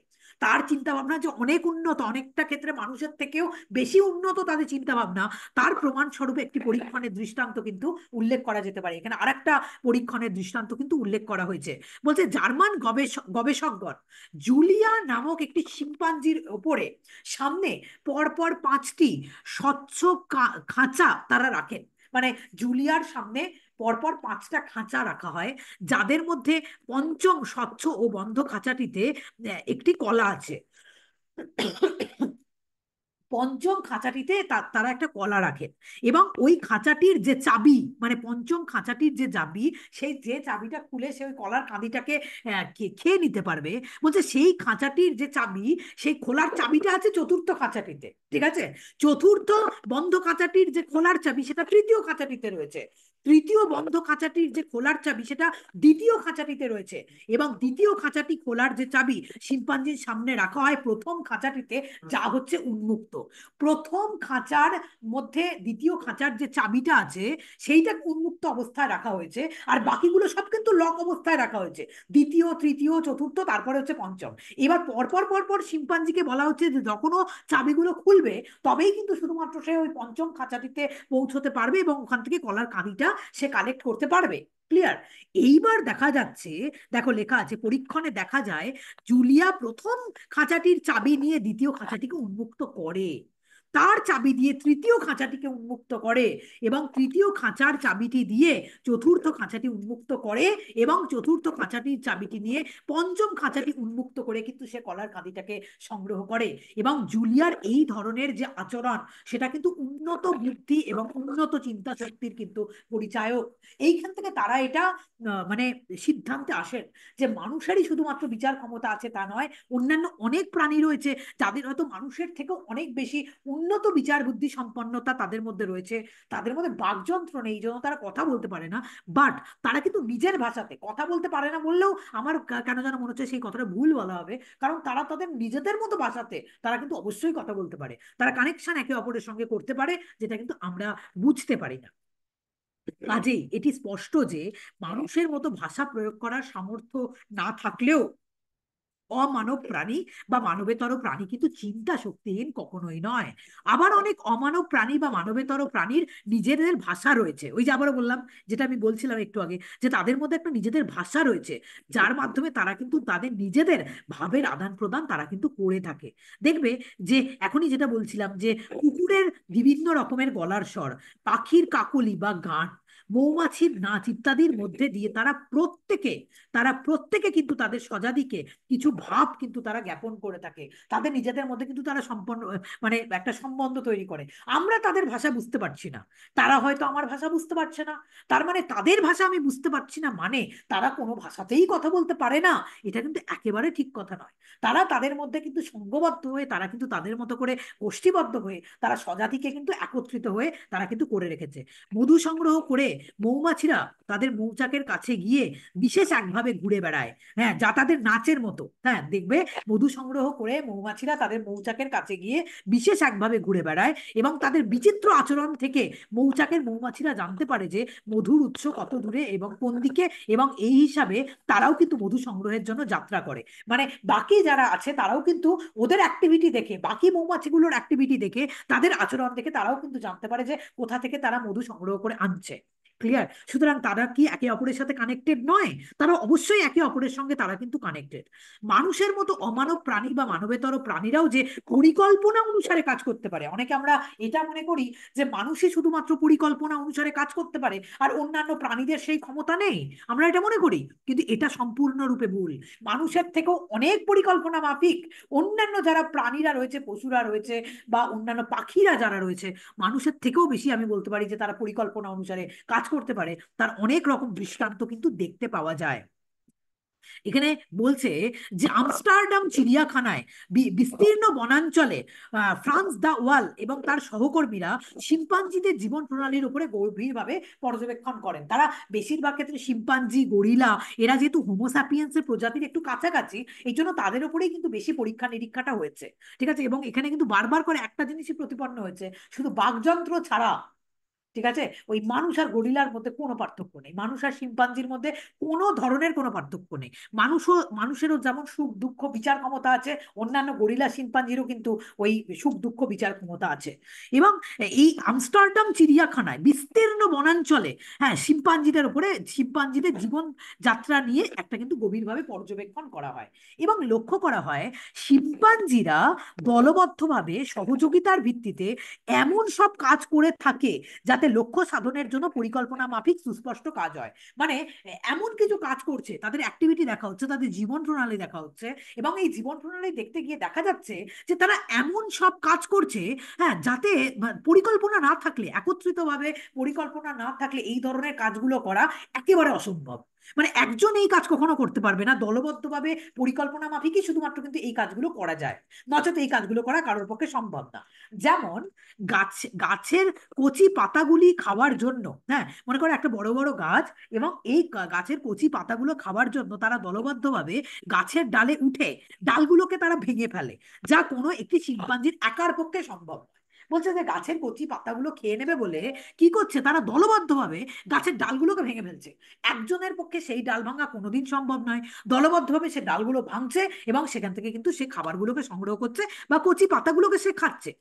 তার চিন্তা ভাবনা যে অনেক উন্নত, অনেকটা ক্ষেত্রে মানুষের থেকেও বেশি উন্নত তাদের চিন্তা ভাবনা, তার প্রমাণ স্বরূপ একটি পরীক্ষণের দৃষ্টান্ত কিন্তু উল্লেখ করা যেতে পারে। এখানে আরেকটা পরীক্ষণের দৃষ্টান্ত কিন্তু উল্লেখ করা হয়েছে। বলছে জার্মান গবেষকগণ জুলিয়া নামক একটি শিম্পাঞ্জির ওপরে সামনে পরপর 5টি স্বচ্ছ খাঁচা তারা রাখেন। মানে জুলিয়ার সামনে পরপর 5টা খাঁচা রাখা হয়, যাদের মধ্যে পঞ্চম স্বচ্ছ ও বন্ধ খাঁচাটিতে একটি কলা আছে। পঞ্চম খাঁচাটিতে তারা একটা কলা রাখেন এবং ওই খাঁচাটির যে চাবি, মানে পঞ্চম খাঁচাটির যে চাবি, সেই যে চাবিটা খুলে সে ওই কলার কাঁদিটাকে খেয়ে নিতে পারবে, বলছে সেই খাঁচাটির যে চাবি, সেই খোলার চাবিটা আছে চতুর্থ খাঁচাটিতে, ঠিক আছে? চতুর্থ বন্ধ খাঁচাটির যে খোলার চাবি সেটা তৃতীয় খাঁচাটিতে রয়েছে। তৃতীয় বন্ধ খাঁচাটির যে খোলার চাবি সেটা দ্বিতীয় খাঁচাটিতে রয়েছে, এবং দ্বিতীয় খাঁচাটি খোলার যে চাবি শিম্পাঞ্জির সামনে রাখা হয় প্রথম খাঁচাটিতে, যা হচ্ছে উন্মুক্ত। প্রথম খাঁচার মধ্যে দ্বিতীয় খাঁচার যে চাবিটা আছে সেইটা উন্মুক্ত অবস্থায় রাখা হয়েছে, আর বাকিগুলো সব কিন্তু লক অবস্থায় রাখা হয়েছে, দ্বিতীয়, তৃতীয়, চতুর্থ, তারপরে হচ্ছে পঞ্চম। এবার পরপর পরপর শিম্পাঞ্জিকে বলা হচ্ছে যে যখন ও চাবিগুলো খুলবে তবেই কিন্তু শুধুমাত্র সে ওই পঞ্চম খাঁচাটিতে পৌঁছতে পারবে এবং ওখান থেকে কলার কাঁদিটা সে কালেক্ট করতে পারবে। ক্লিয়ার? এইবার দেখা যাচ্ছে, দেখো লেখা আছে পরীক্ষণে দেখা যায় জুলিয়া প্রথম খাঁচাটির চাবি নিয়ে দ্বিতীয় খাঁচাটিকে উন্মুক্ত করে, তার চাবি দিয়ে তৃতীয় খাঁচাটিকে উন্মুক্ত করে, এবং তৃতীয় খাঁচার চাবিটি দিয়ে চতুর্থ খাঁচাটি উন্মুক্ত করে, এবং চতুর্থ খাঁচাটির চাবিটি নিয়ে পঞ্চম খাঁচাটি উন্মুক্ত করে কিন্তু সে কলার কাঁদিটাকে সংগ্রহ করে। এবং জুলিয়ার এই ধরনের যে আচরণ সেটা কিন্তু উন্নত বুদ্ধি এবং উন্নত চিন্তা শক্তির কিন্তু পরিচায়ক। এইখান থেকে তারা এটা মানে সিদ্ধান্তে আসেন যে মানুষেরই শুধুমাত্র বিচার ক্ষমতা আছে তা নয়, অন্যান্য অনেক প্রাণী রয়েছে যাদের হয়তো মানুষের থেকেও অনেক বেশি উন্নত বিচার বুদ্ধি সম্পন্নতা তাদের মধ্যে রয়েছে। তাদের মধ্যে বাকযন্ত্র নেই, এই জন্য তারা কথা বলতে পারে না, বাট তারা কিন্তু নিজের ভাষাতে কথা বলতে পারে না বললেও আমার কেন যেন মনে হচ্ছে সেই কথাটা ভুল বলা হবে, কারণ তারা তাদের নিজেদের মতো ভাষাতে তারা কিন্তু অবশ্যই কথা বলতে পারে, তারা কানেকশন একে অপরের সঙ্গে করতে পারে, যেটা কিন্তু আমরা বুঝতে পারি না। কাজেই এটি স্পষ্ট যে মানুষের মতো ভাষা প্রয়োগ করার সামর্থ্য না থাকলেও অমানব প্রাণী বা মানবেতর প্রাণী কিন্তু চিন্তা শক্তিহীন কখনোই নয়। আবার অনেক অমানব প্রাণী বা মানবেতর প্রাণীর নিজেদের ভাষা রয়েছে, ওই যে আবারও বললাম, যেটা আমি বলছিলাম একটু আগে, যে তাদের মধ্যে একটা নিজেদের ভাষা রয়েছে, যার মাধ্যমে তারা কিন্তু তাদের নিজেদের ভাবের আদান প্রদান তারা কিন্তু করে থাকে। দেখবে যে এখনই যেটা বলছিলাম যে কুকুরের বিভিন্ন রকমের গলার স্বর, পাখির কাকলি বা গান, মৌমাছির নাচ ইত্যাদির মধ্যে দিয়ে তারা প্রত্যেকে কিন্তু তাদের স্বজাতিকে কিছু ভাব কিন্তু তারা জ্ঞাপন করে থাকে, তাদের নিজেদের মধ্যে কিন্তু তারা সম্পন্ন মানে একটা সম্বন্ধ তৈরি করে। আমরা তাদের ভাষা বুঝতে পারছি না, তারা হয়তো আমার ভাষা বুঝতে পারছে না, তার মানে তাদের ভাষা আমি বুঝতে পারছি না মানে তারা কোনো ভাষাতেই কথা বলতে পারে না, এটা কিন্তু একেবারে ঠিক কথা নয়। তারা তাদের মধ্যে কিন্তু সংঘবদ্ধ হয়ে, তারা কিন্তু তাদের মতো করে গোষ্ঠীবদ্ধ হয়ে, তারা স্বজাতিকে কিন্তু একত্রিত হয়ে তারা কিন্তু করে রেখেছে। মধু সংগ্রহ করে মৌমাছিরা তাদের মৌচাকের কাছে গিয়ে বিশেষ একভাবে ঘুরে বেড়ায়, হ্যাঁ, যা তাদের নাচের মতো। হ্যাঁ, দেখবে মধু সংগ্রহ করে মৌমাছিরা তাদের মৌচাকের কাছে গিয়ে বিশেষ একভাবে ঘুরে বেড়ায়, এবং তাদের বিচিত্র আচরণ থেকে মৌচাকের মৌমাছিরা জানতে পারে যে মধুর উৎস কত দূরে এবং কোন দিকে, এবং এই হিসাবে তারাও কিন্তু মধু সংগ্রহের জন্য যাত্রা করে। মানে বাকি যারা আছে তারাও কিন্তু ওদের অ্যাক্টিভিটি দেখে, বাকি মৌমাছিগুলোর অ্যাক্টিভিটি দেখে, তাদের আচরণ দেখে তারাও কিন্তু জানতে পারে যে কোথা থেকে তারা মধু সংগ্রহ করে আনছে। ক্লিয়ার? সুতরাং তারা কি একে অপরের সাথে কানেক্টেড নয়? তারা অবশ্যই একে অপরের সঙ্গে তারা কিন্তু কানেক্টেড। মানুষের মতো অমানব প্রাণী বা মানবেতর প্রাণীরাও যে পরিকল্পনা অনুসারে কাজ করতে পারে, অনেকে আমরা এটা মনে করি যে মানুষই শুধুমাত্র পরিকল্পনা অনুসারে কাজ করতে পারে আর অন্যান্য প্রাণীদের সেই ক্ষমতা নেই, আমরা এটা মনে করি, কিন্তু এটা সম্পূর্ণরূপে ভুল। মানুষের থেকেও অনেক পরিকল্পনা মাফিক অন্যান্য যারা প্রাণীরা রয়েছে, পশুরা রয়েছে, বা অন্যান্য পাখিরা যারা রয়েছে, মানুষের থেকেও বেশি আমি বলতে পারি যে তারা পরিকল্পনা অনুসারে কাজ করতে পারে। তার অনেক রকম দৃষ্টান্ত কিন্তু দেখতে পাওয়া যায়। এখানে বলছে যে আমস্টারডাম চিড়িয়াখানায় বিস্তীর্ণ বনাঞ্চলে ফ্রান্স দা ওয়াল এবং তার সহকর্মীরা শিম্পাঞ্জিদের জীবন প্রণালীর উপরে গভীরভাবে পর্যবেক্ষণ করেন। তারা বেশিরভাগ ক্ষেত্রে শিম্পাঞ্জি, গরিলা, এরা যেহেতু হোমোস্যাপিয়েন্সের প্রজাতির একটু কাছাকাছি, এই জন্য তাদের উপরেই কিন্তু বেশি পরীক্ষা নিরীক্ষাটা হয়েছে। ঠিক আছে? এবং এখানে কিন্তু বারবার করে একটা জিনিসই প্রতিপন্ন হয়েছে, শুধু বাকযন্ত্র ছাড়া, ঠিক আছে, ওই মানুষ আর গরিলার মধ্যে কোনো পার্থক্য নেই, মানুষ আর শিম্পাঞ্জির মধ্যে কোনো ধরনের কোনো পার্থক্য নেই। মানুষেরও যেমন সুখ দুঃখ বিচার ক্ষমতা আছে, অন্যান্য গরিলা শিম্পাঞ্জিরও কিন্তু ওই সুখ দুঃখ বিচার ক্ষমতা আছে। এবং এই আমস্টারডাম চিড়িয়াখানায় বিস্তীর্ণ বনাঞ্চলে, হ্যাঁ, শিম্পাঞ্জিদের জীবন যাত্রা নিয়ে একটা কিন্তু গভীরভাবে পর্যবেক্ষণ করা হয়, এবং লক্ষ্য করা হয় শিম্পাঞ্জিরা দলবদ্ধভাবে সহযোগিতার ভিত্তিতে এমন সব কাজ করে থাকে যাতে লক্ষ্য সাধনের জন্য পরিকল্পনা মাফিক সুস্পষ্ট কাজ হয়। মানে এমন কিছু কাজ করছে, তাদের অ্যাক্টিভিটি দেখা হচ্ছে, তাদের জীবন প্রণালী দেখা হচ্ছে, এবং এই জীবন প্রণালী দেখতে গিয়ে দেখা যাচ্ছে যে তারা এমন সব কাজ করছে, হ্যাঁ, যাতে পরিকল্পনা না থাকলে, একত্রিতভাবে পরিকল্পনা না থাকলে এই ধরনের কাজগুলো করা একেবারে অসম্ভব। মানে একজন এই কাজ কখনো করতে পারবে না, দলবদ্ধভাবে পরিকল্পনা মাফিকই শুধুমাত্র কিন্তু এই কাজগুলো করা যায়, নচেত এই কাজগুলো করা কারোর পক্ষে সম্ভব না। যেমন গাছের কচি পাতাগুলি খাওয়ার জন্য, হ্যাঁ, মনে করো একটা বড় বড় গাছ, এবং এই গাছের কচি পাতাগুলো খাওয়ার জন্য তারা দলবদ্ধভাবে গাছের ডালে উঠে ডালগুলোকে তারা ভেঙে ফেলে, যা কোনো একটি শিম্পাঞ্জির একার পক্ষে সম্ভব নয়। বলছে যে গাছের কচি পাতাগুলো খেয়ে নেবে বলে কি করছে, তারা দলবদ্ধভাবে গাছের ডালগুলোকে ভেঙে ফেলছে। একজনের পক্ষে সেই ডাল ভাঙা কোনোদিন সম্ভব নয়, দলবদ্ধভাবে সে ডালগুলো ভাঙছে এবং সেখান থেকে কিন্তু সে খাবারগুলোকে সংগ্রহ করছে বা কচি পাতাগুলোকে সে খাচ্ছে।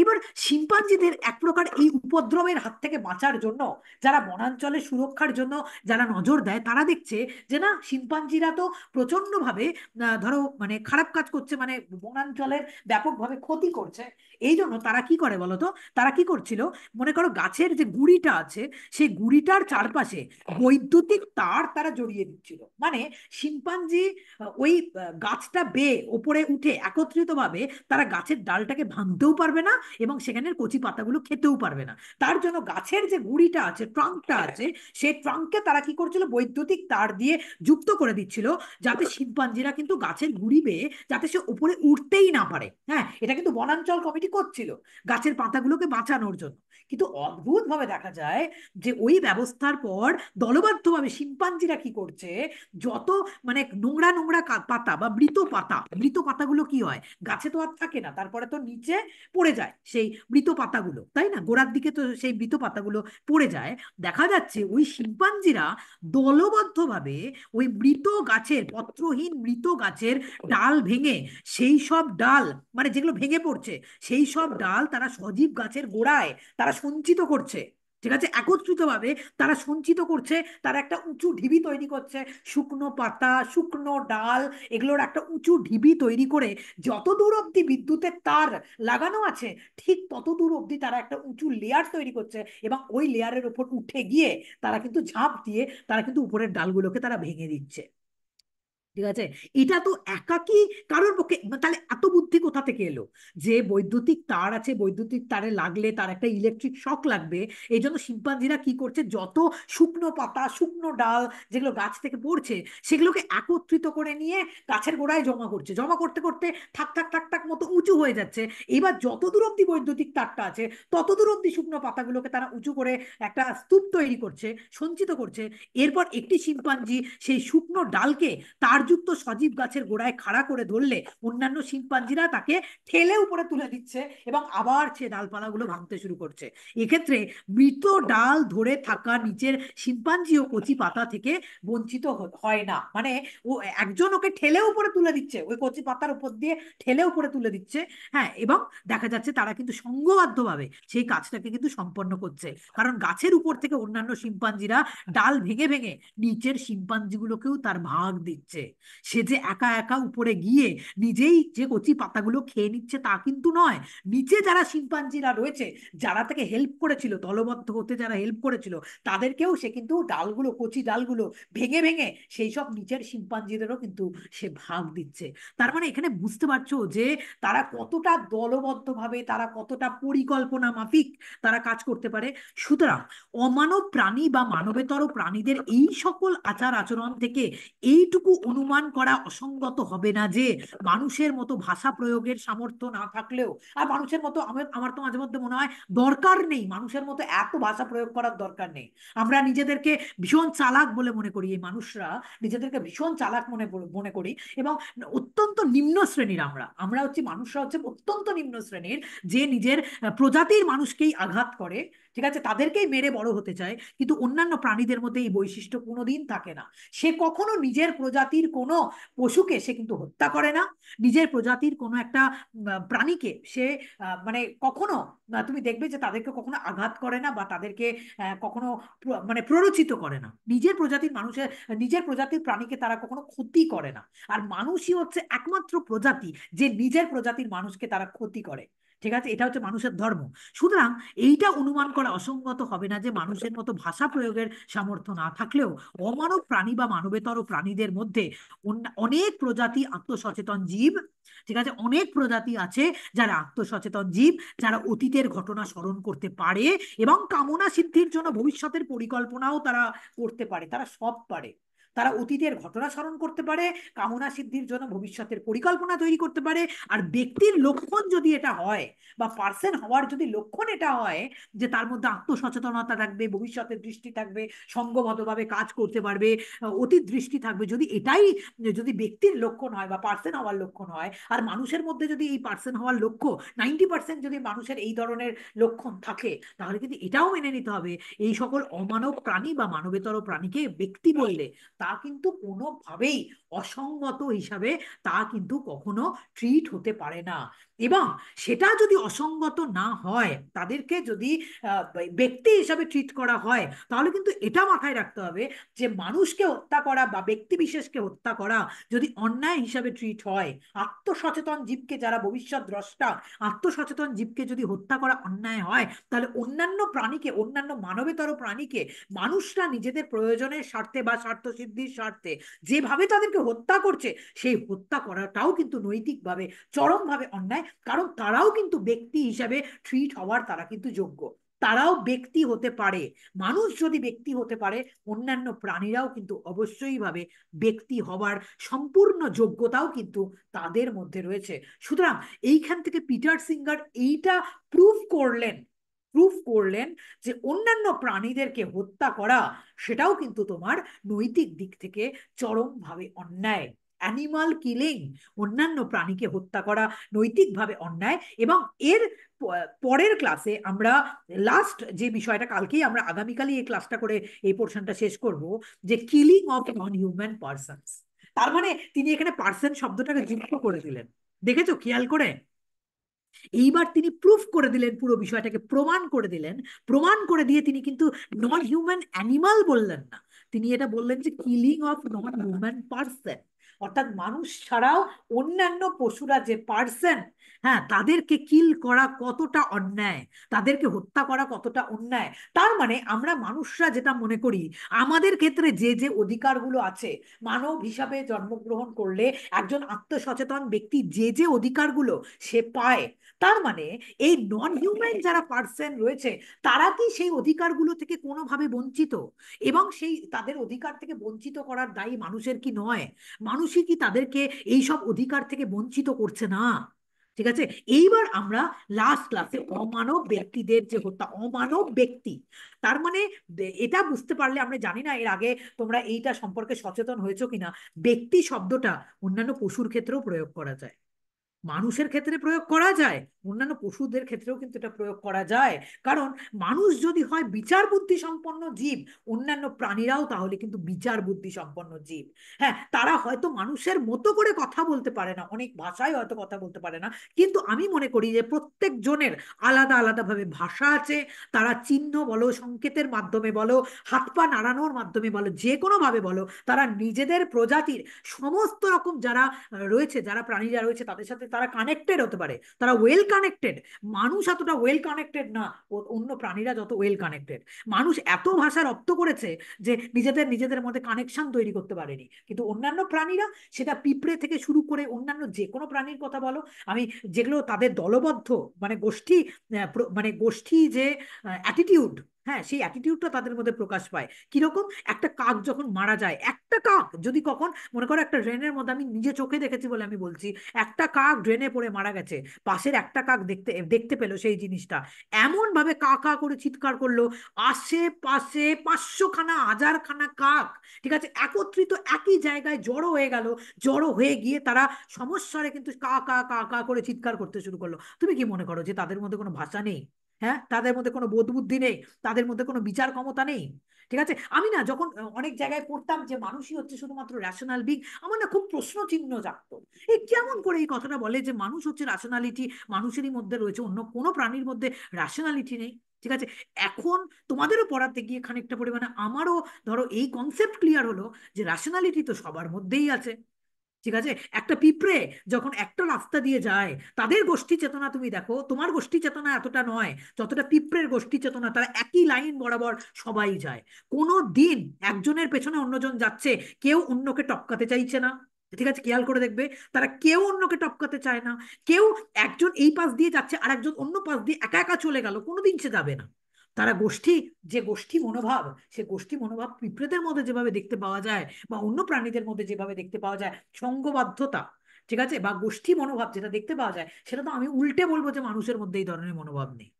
এবার শিম্পাঞ্জিদের এক প্রকার এই উপদ্রবের হাত থেকে বাঁচার জন্য, যারা বনাঞ্চলের সুরক্ষার জন্য যারা নজর দেয়, তারা দেখছে যে না, শিম্পাঞ্জিরা তো প্রচন্ডভাবে ধরো মানে খারাপ কাজ করছে, মানে বনাঞ্চলের ব্যাপকভাবে ক্ষতি করছে। এই জন্য তারা কি করে বলতো, তারা কি করছিল, মনে করো গাছের যে গুড়িটা আছে, সেই গুড়িটার চারপাশে বৈদ্যুতিক তার তারা জড়িয়ে দিচ্ছিল। মানে শিম্পাঞ্জি ওই গাছটা বেয়ে ওপরে উঠে একত্রিতভাবে তারা গাছের ডালটাকে ভাঙতেও পারবে না এবং সেখানের কচি পাতাগুলো খেতেও পারবে না। তার জন্য গাছের যে গুড়িটা আছে, ট্রাঙ্কটা আছে, সেই ট্রাঙ্ককে তারা কি করছিল, বৈদ্যুতিক তার দিয়ে যুক্ত করে দিচ্ছিল, যাতে শিম্পাঞ্জিরা কিন্তু গাছের গুড়ি বেয়ে যাতে সে উপরে উঠতেই না পারে। হ্যাঁ, এটা কিন্তু বনাঞ্চল কমিটি করছিল গাছের পাতাগুলোকে বাঁচানোর জন্য। কিন্তু অদ্ভুত ভাবে দেখা যায় যে ওই ব্যবস্থার পর দলবদ্ধভাবে শিম্পাঞ্জিরা কি করছে, যত মানে নোংরা নোংরা পাতা বা মৃত পাতা, মৃত পাতাগুলো কি হয়, গাছে তো আর থাকে না, তারপরে তো নিচে পড়ে যায় সেই মৃত পাতাগুলো, তাই না, গোড়ার দিকে তো সেই মৃত পাতাগুলো পড়ে যায়। দেখা যাচ্ছে ওই শিম্পাঞ্জিরা দলবদ্ধভাবে ওই মৃত গাছের, পত্রহীন মৃত গাছের ডাল ভেঙে, সেই সব ডাল মানে যেগুলো ভেঙে পড়ছে, সেই সব ডাল তারা সজীব গাছের গোড়ায় তারা সঞ্চিত করছে। ঠিক আছে, একত্রিতভাবে তারা সঞ্চিত করছে, তারা একটা উঁচু ঢিবি তৈরি করছে, শুকনো পাতা, শুকনো ডাল, এগুলোর একটা উঁচু ঢিবি তৈরি করে যত দূর অব্দি বিদ্যুতের তার লাগানো আছে, ঠিক তত দূর অব্দি তারা একটা উঁচু লেয়ার তৈরি করছে, এবং ওই লেয়ারের ওপর উঠে গিয়ে তারা কিন্তু ঝাঁপ দিয়ে তারা কিন্তু উপরের ডালগুলোকে তারা ভেঙে দিচ্ছে। ঠিক আছে, এটা তো একাকি কারোর পক্ষে, তাহলে এত বুদ্ধি কোথা থেকে এলো যে বৈদ্যুতিক তার আছে, বৈদ্যুতিক তারে লাগলে তার একটা ইলেকট্রিক শক লাগবে, এই জন্য শিম্পাঞ্জিরা কি করছে, যত শুকনো পাতা, শুকনো ডাল যেগুলো গাছ থেকে পড়ছে, সেগুলোকে একত্রিত করে নিয়ে গাছের গোড়ায় জমা করছে, জমা করতে করতে ঠাক ঠাক ঠাক ঠাক মতো উঁচু হয়ে যাচ্ছে। এবার যত দূর অব্দি বৈদ্যুতিক তারটা আছে, তত দূর অব্দি শুকনো পাতাগুলোকে তারা উঁচু করে একটা স্তূপ তৈরি করছে, সঞ্চিত করছে। এরপর একটি শিম্পাঞ্জি সেই শুকনো ডালকে তারযুক্ত সজীব গাছের গোড়ায় খাড়া করে ধরলে অন্যান্য শিম্পাঞ্জিরা তাকে ঠেলে উপরে তুলে দিচ্ছে এবং আবার সে ডালপালাগুলো ভাঙতে শুরু করছে। এক্ষেত্রে মৃত ডাল ধরে থাকা নিচের শিম্পাঞ্জি ও কচি পাতা থেকে বঞ্চিত হয় না। মানে ও একজন ওকে ঠেলে উপরে তুলে দিচ্ছে, ওই কচি পাতার উপর দিয়ে ঠেলে উপরে তুলে দিচ্ছে। হ্যাঁ, এবং দেখা যাচ্ছে তারা কিন্তু সংঘবদ্ধভাবে সেই কাজটাকে কিন্তু সম্পন্ন করছে, কারণ গাছের উপর থেকে অন্যান্য শিম্পাঞ্জিরা ডাল ভেঙে ভেঙে নিচের শিম্পাঞ্জিগুলোকেও তার ভাগ দিচ্ছে। সে যে একা একা উপরে গিয়ে নিজেই যে কচি পাতাগুলো খেয়ে নিচ্ছে তা কিন্তু নয়, নিচে যারা শিম্পাঞ্জিরা রয়েছে, যারা তাকে হেল্প করেছিল, দলবদ্ধ হতে যারা হেল্প করেছিল, তাদেরকেও সে কিন্তু ডালগুলো, কচি ডালগুলো ভেঙে ভেঙে সেই সব নিচের শিম্পাঞ্জিদেরও কিন্তু সে ভাগ দিচ্ছে। তার মানে এখানে বুঝতে পারছো যে তারা কতটা দলবদ্ধভাবে, তারা কতটা পরিকল্পনা মাফিক তারা কাজ করতে পারে। সুতরাং অমানব প্রাণী বা মানবেতর প্রাণীদের এই সকল আচার আচরণ থেকে এইটুকু অনুমান করা অসঙ্গত হবে না যে মানুষের মতো ভাষা প্রয়োগের সামর্থ্য না থাকলেও, আর মানুষের মতো আমার আমার তো মাঝে মধ্যে মনে হয় দরকার নেই, মানুষের মতো এত ভাষা প্রয়োগ করার দরকার নেই। আমরা নিজেদেরকে ভীষণ চালাক বলে মনে করি, এই মানুষরা নিজেদেরকে ভীষণ চালাক মনে মনে করি, এবং অত্যন্ত নিম্ন শ্রেণীর আমরা আমরা হচ্ছে, মানুষরা হচ্ছে অত্যন্ত নিম্ন শ্রেণীর, যে নিজের প্রজাতির মানুষকেই আঘাত করে, ঠিক আছে, তাদেরকেই মেরে বড় হতে চায়। কিন্তু অন্যান্য প্রাণীদের মধ্যে এই বৈশিষ্ট্য কোনোদিন থাকে না। সে কখনো নিজের প্রজাতির কোনো পশুকে সে কিন্তু হত্যা করে না, নিজের প্রজাতির কোনো একটা প্রাণীকে সে মানে কখনো তুমি দেখবে যে তাদেরকে কখনো আঘাত করে না, বা তাদেরকে কখনো মানে প্ররোচিত করে না। নিজের প্রজাতির মানুষের, নিজের প্রজাতির প্রাণীকে তারা কখনো ক্ষতি করে না। আর মানুষই হচ্ছে একমাত্র প্রজাতি যে নিজের প্রজাতির মানুষকে তারা ক্ষতি করে। ঠিক আছে, এটা হচ্ছে মানুষের ধর্ম। সুতরাং এইটা অনুমান করা অসঙ্গত হবে না যে মানুষের মতো ভাষা প্রয়োগের সামর্থ্য না থাকলেও অমানব প্রাণী বা মানবেতর প্রাণীদের মধ্যে অনেক প্রজাতি আত্মসচেতন জীব, ঠিক আছে, অনেক প্রজাতি আছে যারা আত্মসচেতন জীব, যারা অতীতের ঘটনা স্মরণ করতে পারে এবং কামনা সিদ্ধির জন্য ভবিষ্যতের পরিকল্পনাও তারা করতে পারে, তারা সব পারে। তারা অতীতের ঘটনা স্মরণ করতে পারে, কামনা সিদ্ধির জন্য ভবিষ্যতের পরিকল্পনা তৈরি করতে পারে। আর ব্যক্তির লক্ষণ যদি এটা হয়, বা পার্সন হওয়ার যদি লক্ষণ এটা হয় যে তার মধ্যে আত্মসচেতনতা থাকবে, ভবিষ্যতের দৃষ্টি থাকবে, সঙ্গবদ্ধভাবে কাজ করতে পারবে, অতীত দৃষ্টি থাকবে, যদি এটাই যদি ব্যক্তির লক্ষণ হয় বা পার্সন হওয়ার লক্ষণ হয়, আর মানুষের মধ্যে যদি এই পার্সন হওয়ার লক্ষ্য 90% যদি মানুষের এই ধরনের লক্ষণ থাকে, তাহলে কিন্তু এটাও মেনে নিতে হবে এই সকল অমানব প্রাণী বা মানবেতর প্রাণীকে ব্যক্তি বললে তা কিন্তু কোনোভাবেই অসঙ্গত হিসাবে তা কিন্তু কখনো ট্রিট হতে পারে না। এবং সেটা যদি অসঙ্গত না হয়, তাদেরকে যদি ব্যক্তি হিসাবে ট্রিট করা হয়, তাহলে কিন্তু এটা মাথায় রাখতে হবে যে মানুষকে হত্যা করা বা ব্যক্তি বিশেষকে হত্যা করা যদি অন্যায় হিসাবে ট্রিট হয়, আত্মসচেতন জীবকে, যারা ভবিষ্যৎ দ্রষ্টা, আত্মসচেতন জীবকে যদি হত্যা করা অন্যায় হয়, তাহলে অন্যান্য প্রাণীকে, অন্যান্য মানবেতর প্রাণীকে মানুষরা নিজেদের প্রয়োজনের স্বার্থে বা স্বার্থ সিদ্ধির স্বার্থে যেভাবে তাদেরকে হত্যা করছে, সেই হত্যা করাটাও কিন্তু নৈতিকভাবে চরমভাবে অন্যায়। কারণ তারাও কিন্তু ব্যক্তি হিসাবে ট্রিট হওয়ার তারা কিন্তু যোগ্য, তারাও ব্যক্তি হতে পারে। মানুষ যদি ব্যক্তি হতে পারে, অন্যান্য প্রাণীরাও কিন্তু অবশ্যই ভাবে ব্যক্তি হবার সম্পূর্ণ যোগ্যতাও কিন্তু তাদের মধ্যে রয়েছে। সুতরাং এইখান থেকে পিটার সিঙ্গার এইটা প্রুফ করলেন, প্রুফ করলেন যে অন্যান্য প্রাণীদেরকে হত্যা করা সেটাও কিন্তু তোমার নৈতিক দিক থেকে চরমভাবে অন্যায়। অ্যানিমাল কিলিং, অন্যান্য প্রাণীকে হত্যা করা নৈতিকভাবে অন্যায়। এবং এর পরের ক্লাসে আমরা লাস্ট যে বিষয়টা, কালকেই আমরা আগামীকালই এই ক্লাসটা করে এই পোর্শনটা শেষ করব, যে killing of non human persons. তার মানে তিনি এখানে পার্সন শব্দটাকে যুক্ত করে দিলেন, দেখেছো খেয়াল করে? এইবার তিনি প্রুফ করে দিলেন, পুরো বিষয়টাকে প্রমাণ করে দিলেন। প্রমাণ করে দিয়ে তিনি কিন্তু নন হিউম্যান অ্যানিমাল বললেন না, তিনি এটা বললেন যে killing of non human person. অর্থাৎ মানুষ ছাড়াও অন্যান্য পশুরা যে পার্সন, হ্যাঁ, তাদেরকে কিল করা কতটা অন্যায়, তাদেরকে হত্যা করা কতটা অন্যায়। তার মানে আমরা মানুষরা যেটা মনে করি আমাদের ক্ষেত্রে যে যে অধিকারগুলো আছে, মানব হিসাবে জন্মগ্রহণ করলে একজন আত্মসচেতন ব্যক্তি যে যে অধিকারগুলো সে পায়, তার মানে এই নন হিউম্যান যারা পার্সন রয়েছে, তারা কি সেই অধিকারগুলো থেকে কোনোভাবে বঞ্চিত? এবং সেই তাদের অধিকার থেকে বঞ্চিত করার দায়ী মানুষের কি নয়? মানুষই কি তাদেরকে এই সব অধিকার থেকে বঞ্চিত করছে না? ঠিক আছে, এইবার আমরা লাস্ট ক্লাসে অমানব ব্যক্তিদের যে হত্যা, অমানব ব্যক্তি, তার মানে এটা বুঝতে পারলে, আমরা জানি না এর আগে তোমরা এইটা সম্পর্কে সচেতন হয়েছো কিনা, ব্যক্তি শব্দটা অন্যান্য পশুর ক্ষেত্রেও প্রয়োগ করা যায়, মানুষের ক্ষেত্রে প্রয়োগ করা যায়, অন্যান্য পশুদের ক্ষেত্রেও কিন্তু এটা প্রয়োগ করা যায়। কারণ মানুষ যদি হয় বিচার বুদ্ধি সম্পন্ন জীব, অন্যান্য প্রাণীরাও তাহলে কিন্তু বিচার বুদ্ধি সম্পন্ন জীব। হ্যাঁ, তারা হয়তো মানুষের মতো করে কথা বলতে পারে না, অনেক ভাষায় হয়তো কথা বলতে পারে না, কিন্তু আমি মনে করি যে প্রত্যেক জনের আলাদা আলাদাভাবে ভাষা আছে। তারা চিহ্ন বলো, সংকেতের মাধ্যমে বলো, হাত পা নাড়ানোর মাধ্যমে বলো, যে কোনো ভাবে বলো, তারা নিজেদের প্রজাতির সমস্ত রকম যারা রয়েছে, যারা প্রাণীরা রয়েছে, তাদের সাথে তারা কানেক্টেড হতে পারে, তারা ওয়েল কানেক্টেড। মানুষ এতটা ওয়েল কানেক্টেড না অন্য প্রাণীরা যত ওয়েল কানেক্টেড। মানুষ এত ভাষা রপ্ত করেছে যে নিজেদের নিজেদের মধ্যে কানেকশন তৈরি করতে পারেনি, কিন্তু অন্যান্য প্রাণীরা, সেটা পিঁপড়ে থেকে শুরু করে অন্যান্য যে কোনো প্রাণীর কথা বলো, আমি যেগুলো তাদের দলবদ্ধ, মানে গোষ্ঠী, মানে গোষ্ঠী যে অ্যাটিটিউড, হ্যাঁ, সেই অ্যাটিটিউডটা তাদের মধ্যে প্রকাশ পায়। কিরকম, একটা কাক যখন মারা যায়, একটা কাক যদি কখন, মনে করো একটা ড্রেনের মধ্যে, আমি নিজে চোখে দেখেছি বলে আমি বলছি, একটা কাক ড্রেনে পড়ে মারা গেছে, পাশের একটা কাক দেখতে দেখতে পেলো সেই জিনিসটা, এমন ভাবে কা কা করে চিৎকার করলো, আশেপাশে 500 খানা 1000 খানা কাক, ঠিক আছে, একত্রিত একই জায়গায় জড়ো হয়ে গেল। জড়ো হয়ে গিয়ে তারা সমস্যারে কিন্তু কা কা কা কা করে চিৎকার করতে শুরু করলো। তুমি কি মনে করো যে তাদের মধ্যে কোনো ভাষা নেই? হ্যাঁ, তাদের মধ্যে কোনো বোধ বুদ্ধি নেই? তাদের মধ্যে কোনো বিচার ক্ষমতা নেই? ঠিক আছে, আমি না যখন অনেক জায়গায় পড়তাম যে মানুষই হচ্ছে শুধুমাত্র রেশনাল বিং, আমার না খুব প্রশ্ন চিহ্ন জাগতো, এই কেমন করে এই কথাটা বলে যে মানুষ হচ্ছে রেশনালিটি, মানুষেরই মধ্যে রয়েছে, অন্য কোনো প্রাণীর মধ্যে রেশনালিটি নেই? ঠিক আছে, এখন তোমাদেরও পড়াতে গিয়ে খানিকটা পরিমাণে আমারও ধরো এই কনসেপ্ট ক্লিয়ার হলো যে রেশনালিটি তো সবার মধ্যেই আছে। ঠিক আছে, একটা পিঁপড়ে যখন একটা রাস্তা দিয়ে যায়, তাদের গোষ্ঠী চেতনা তুমি দেখো, তোমার গোষ্ঠী চেতনা এতটা নয় যতটা পিঁপড়ের গোষ্ঠী চেতনা, তারা একই লাইন বরাবর সবাই যায়। কোনো দিন একজনের পেছনে অন্যজন যাচ্ছে, কেউ অন্যকে টপকাতে চাইছে না। ঠিক আছে, খেয়াল করে দেখবে, তারা কেউ অন্যকে টপকাতে চায় না। কেউ, একজন এই পাশ দিয়ে যাচ্ছে আর একজন অন্য পাশ দিয়ে একা একা চলে গেল, কোনোদিন সে যাবে না। তারা গোষ্ঠী, যে গোষ্ঠী মনোভাব, সে গোষ্ঠী মনোভাব পিঁপড়েদের মধ্যে যেভাবে দেখতে পাওয়া যায় বা অন্য প্রাণীদের মধ্যে যেভাবে দেখতে পাওয়া যায়, সঙ্ঘবদ্ধতা, ঠিক আছে, বা গোষ্ঠী মনোভাব যেটা দেখতে পাওয়া যায়, সেটা তো আমি উল্টে বলবো যে মানুষের মধ্যে এই ধরনের মনোভাব নেই,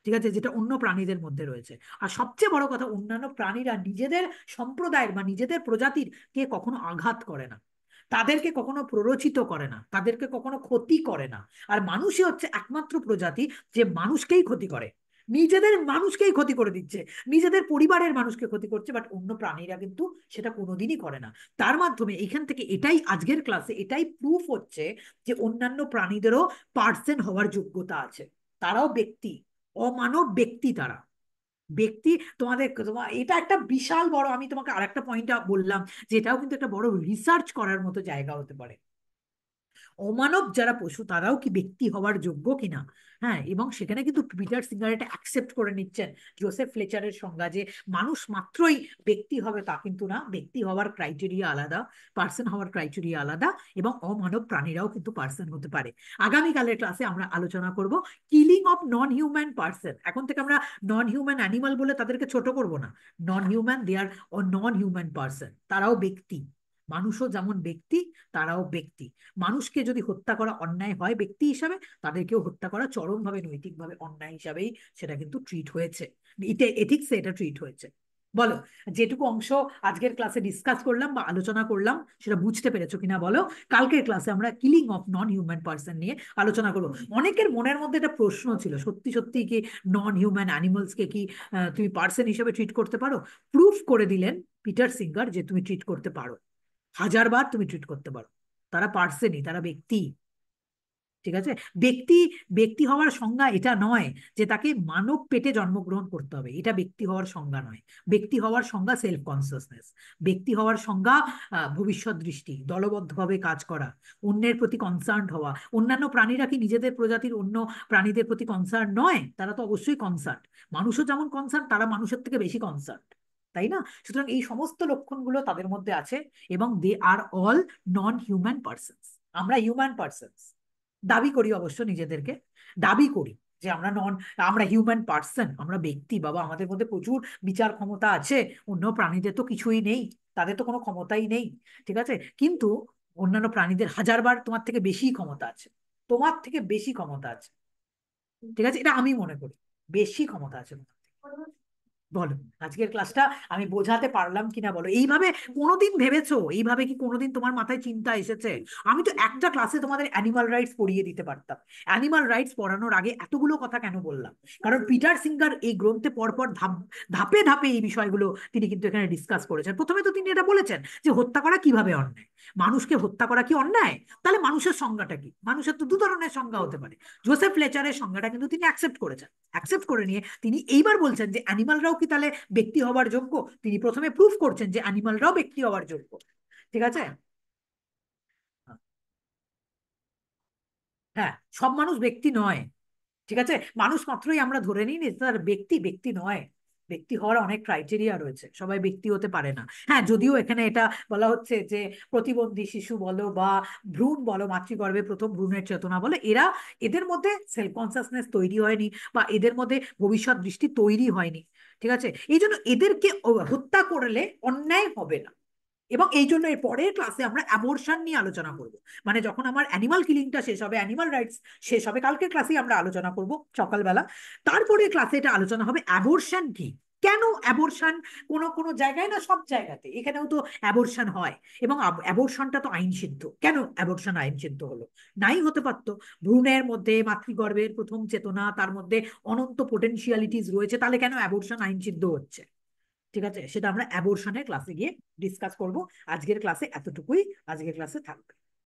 ঠিক আছে, যেটা অন্য প্রাণীদের মধ্যে রয়েছে। আর সবচেয়ে বড় কথা, অন্যান্য প্রাণীরা নিজেদের সম্প্রদায়ের বা নিজেদের প্রজাতির কে কখনো আঘাত করে না, তাদেরকে কখনো প্ররোচিত করে না, তাদেরকে কখনো ক্ষতি করে না। আর মানুষই হচ্ছে একমাত্র প্রজাতি যে মানুষকেই ক্ষতি করে, নিজেদের মানুষকেই ক্ষতি করে দিচ্ছে, নিজেদের পরিবারের মানুষকে ক্ষতি করছে, বাট অন্য প্রাণীরা কিন্তু সেটা কোনোদিনই করে না। তার মাধ্যমে এখান থেকে এটাই আজকের ক্লাসে এটাই প্রুফ হচ্ছে যে অন্যান্য প্রাণীদেরও পার্সন হওয়ার যোগ্যতা আছে, তারাও ব্যক্তি, অমানব ব্যক্তি তারা, ব্যক্তি। এটা একটা বিশাল বড়, আমি তোমাকে আরেকটা পয়েন্ট বললাম, যেটাও কিন্তু একটা বড় রিসার্চ করার মতো জায়গা হতে পারে। অমানব যারা পশু তারাও কি ব্যক্তি হওয়ার যোগ্য কিনা। হ্যাঁ, এবং সেখানে কিন্তু পিটার সিঙ্গার এটা অ্যাকসেপ্ট করে নিচ্ছেন জোসেফ ফ্লেচারের সংজ্ঞা যে মানুষ মাত্রই ব্যক্তি হবে তা কিন্তু না, ব্যক্তি হওয়ার ক্রাইটেরিয়া আলাদা, পার্সন হওয়ার ক্রাইটেরিয়া আলাদা, এবং অমানব প্রাণীরাও কিন্তু পার্সন হতে পারে। আগামীকালের ক্লাসে আমরা আলোচনা করব killing of non human person. এখন থেকে আমরা নন হিউম্যান অ্যানিমাল বলে তাদেরকে ছোট করব না, নন হিউম্যান দে আর নন হিউম্যান পার্সন, তারাও ব্যক্তি, মানুষও যেমন ব্যক্তি, তারাও ব্যক্তি। মানুষকে যদি হত্যা করা অন্যায় হয় ব্যক্তি হিসাবে, তাদেরকেও হত্যা করা চরমভাবে নৈতিকভাবে অন্যায় হিসাবেই সেটা কিন্তু ট্রিট হয়েছে, এথিক্সে এটা ট্রিট হয়েছে। বলো, যেটুকু অংশ আজকের ক্লাসে ডিসকাস করলাম বা আলোচনা করলাম সেটা বুঝতে পেরেছো কিনা বলো। কালকের ক্লাসে আমরা killing of non human person নিয়ে আলোচনা করবো। অনেকের মনের মধ্যে একটা প্রশ্ন ছিল, সত্যি সত্যি কি নন হিউম্যান অ্যানিমালসকে কি তুমি পার্সন হিসেবে ট্রিট করতে পারো? প্রুফ করে দিলেন পিটার সিঙ্গার যে তুমি ট্রিট করতে পারো, হাজারবার তুমি ট্রিট করতে পারো, তারা পার্সনই, তারা ব্যক্তি, ঠিক আছে। ব্যক্তি, ব্যক্তি হওয়ার সংজ্ঞা এটা নয় যে তাকে মানব পেটে জন্মগ্রহণ করতে হবে, এটা ব্যক্তি হওয়ার সংজ্ঞা নয়। ব্যক্তি হওয়ার সংজ্ঞা সেলফ কনসিয়াসনেস, ব্যক্তি হওয়ার সংজ্ঞা ভবিষ্যৎ দৃষ্টি, দলবদ্ধভাবে কাজ করা, অন্যের প্রতি কনসার্ন হওয়া। অন্যান্য প্রাণীরা কি নিজেদের প্রজাতির অন্য প্রাণীদের প্রতি কনসার্ন নয়? তারা তো অবশ্যই কনসার্ন, মানুষও যেমন কনসার্ন, তারা মানুষের থেকে বেশি কনসার্ন, তাই না? সুতরাং এই সমস্ত লক্ষণগুলো তাদের মধ্যে আছে, এবং দে আর অল নন হিউম্যান পার্সনস। আমরা হিউম্যান পার্সনস দাবি করি, অবশ্য নিজেদেরকে দাবি করি যে আমরা আমরা হিউম্যান পার্সন, আমরা ব্যক্তি, বাবা আমাদের মধ্যে প্রচুর বিচার ক্ষমতা আছে, অন্য প্রাণীদের তো কিছুই নেই, তাদের তো কোনো ক্ষমতাই নেই, ঠিক আছে, কিন্তু অন্যান্য প্রাণীদের হাজারবার তোমার থেকে বেশি ক্ষমতা আছে, তোমার থেকে বেশি ক্ষমতা আছে, ঠিক আছে, এটা আমি মনে করি, বেশি ক্ষমতা আছে তোমার থেকে। বলো, আজকের ক্লাসটা আমি বোঝাতে পারলাম কিনা বলো। এইভাবে কোনোদিন ভেবেছো, এইভাবে কি কোনোদিন তোমার মাথায় চিন্তা এসেছে? আমি তো একটা ক্লাসে তোমাদের অ্যানিমাল রাইটস পড়িয়ে দিতে পারতাম। অ্যানিমাল রাইটস পড়ানোর আগে এতগুলো কথা কেন বললাম? কারণ পিটার সিঙ্গার এই গ্রন্থে পরপর ধাপে ধাপে এই বিষয়গুলো তিনি কিন্তু এখানে ডিসকাস করেছেন। প্রথমে তো তিনি এটা বলেছেন যে হত্যা করা কিভাবে অন্যায়, মানুষকে হত্যা করা কি অন্যায়? তাহলে মানুষের সংজ্ঞাটা কি? মানুষের তো দু ধরনের সংজ্ঞা হতে পারে। জোসেফ ফ্লেচারের সংজ্ঞাটা কিন্তু তিনি অ্যাকসেপ্ট করেছেন, অ্যাকসেপ্ট করে নিয়ে তিনি এইবার বলছেন যে অ্যানিমালরাও কি তাহলে ব্যক্তি হওয়ার যোগ্য। তিনি প্রথমে প্রুফ করছেন যে অ্যানিমালরাও ব্যক্তি হওয়ার যোগ্য, ঠিক আছে। হ্যাঁ, সব মানুষ ব্যক্তি নয়, ঠিক আছে, মানুষ মাত্রই আমরা ধরে নিই যে তার ব্যক্তি, ব্যক্তি নয়, ব্যক্তি হওয়ার অনেক ক্রাইটেরিয়া রয়েছে, সবাই ব্যক্তি হতে পারে না। হ্যাঁ, যদিও এখানে এটা বলা হচ্ছে যে প্রতিবন্ধী শিশু বলো বা ভ্রূণ বলো, মাতৃগর্ভে প্রথম ভ্রূণের চেতনা বলে, এদের মধ্যে সেলফ কনসাসনেস তৈরি হয়নি বা এদের মধ্যে ভবিষ্যৎ দৃষ্টি তৈরি হয়নি, ঠিক আছে। এই জন্য এদেরকে হত্যা করলে অন্যায় হবে না। এবং এই জন্য এর পরের ক্লাসে আমরা অ্যাবর্শন নিয়ে আলোচনা করব। মানে যখন আমার অ্যানিমাল কিলিংটা শেষ হবে, অ্যানিমাল রাইটস শেষ হবে, কালকের ক্লাসেই আমরা আলোচনা করব সকালবেলা। তারপরে ক্লাসে এটা আলোচনা হবে অ্যাবর্শন কি, কেন অ্যাবর্শন, কোনো কোনো জায়গায় না, সব জায়গাতে, এখানেও তো অ্যাবর্শন হয়, এবং অ্যাবর্শনটা তো আইন সিদ্ধ, কেন অ্যাবর্শন আইন সিদ্ধ হলো? নাই হতে পারতো। ভ্রূণের মধ্যে মাতৃগর্ভের প্রথম চেতনা, তার মধ্যে অনন্ত পোটেনশিয়ালিটিস রয়েছে, তাহলে কেন অ্যাবর্শন আইন সিদ্ধ হচ্ছে? ঠিক আছে, সেটা আমরা অ্যাবর্শনের ক্লাসে গিয়ে ডিসকাস করব। আজকের ক্লাসে এতটুকুই, আজকের ক্লাসে থাকবে।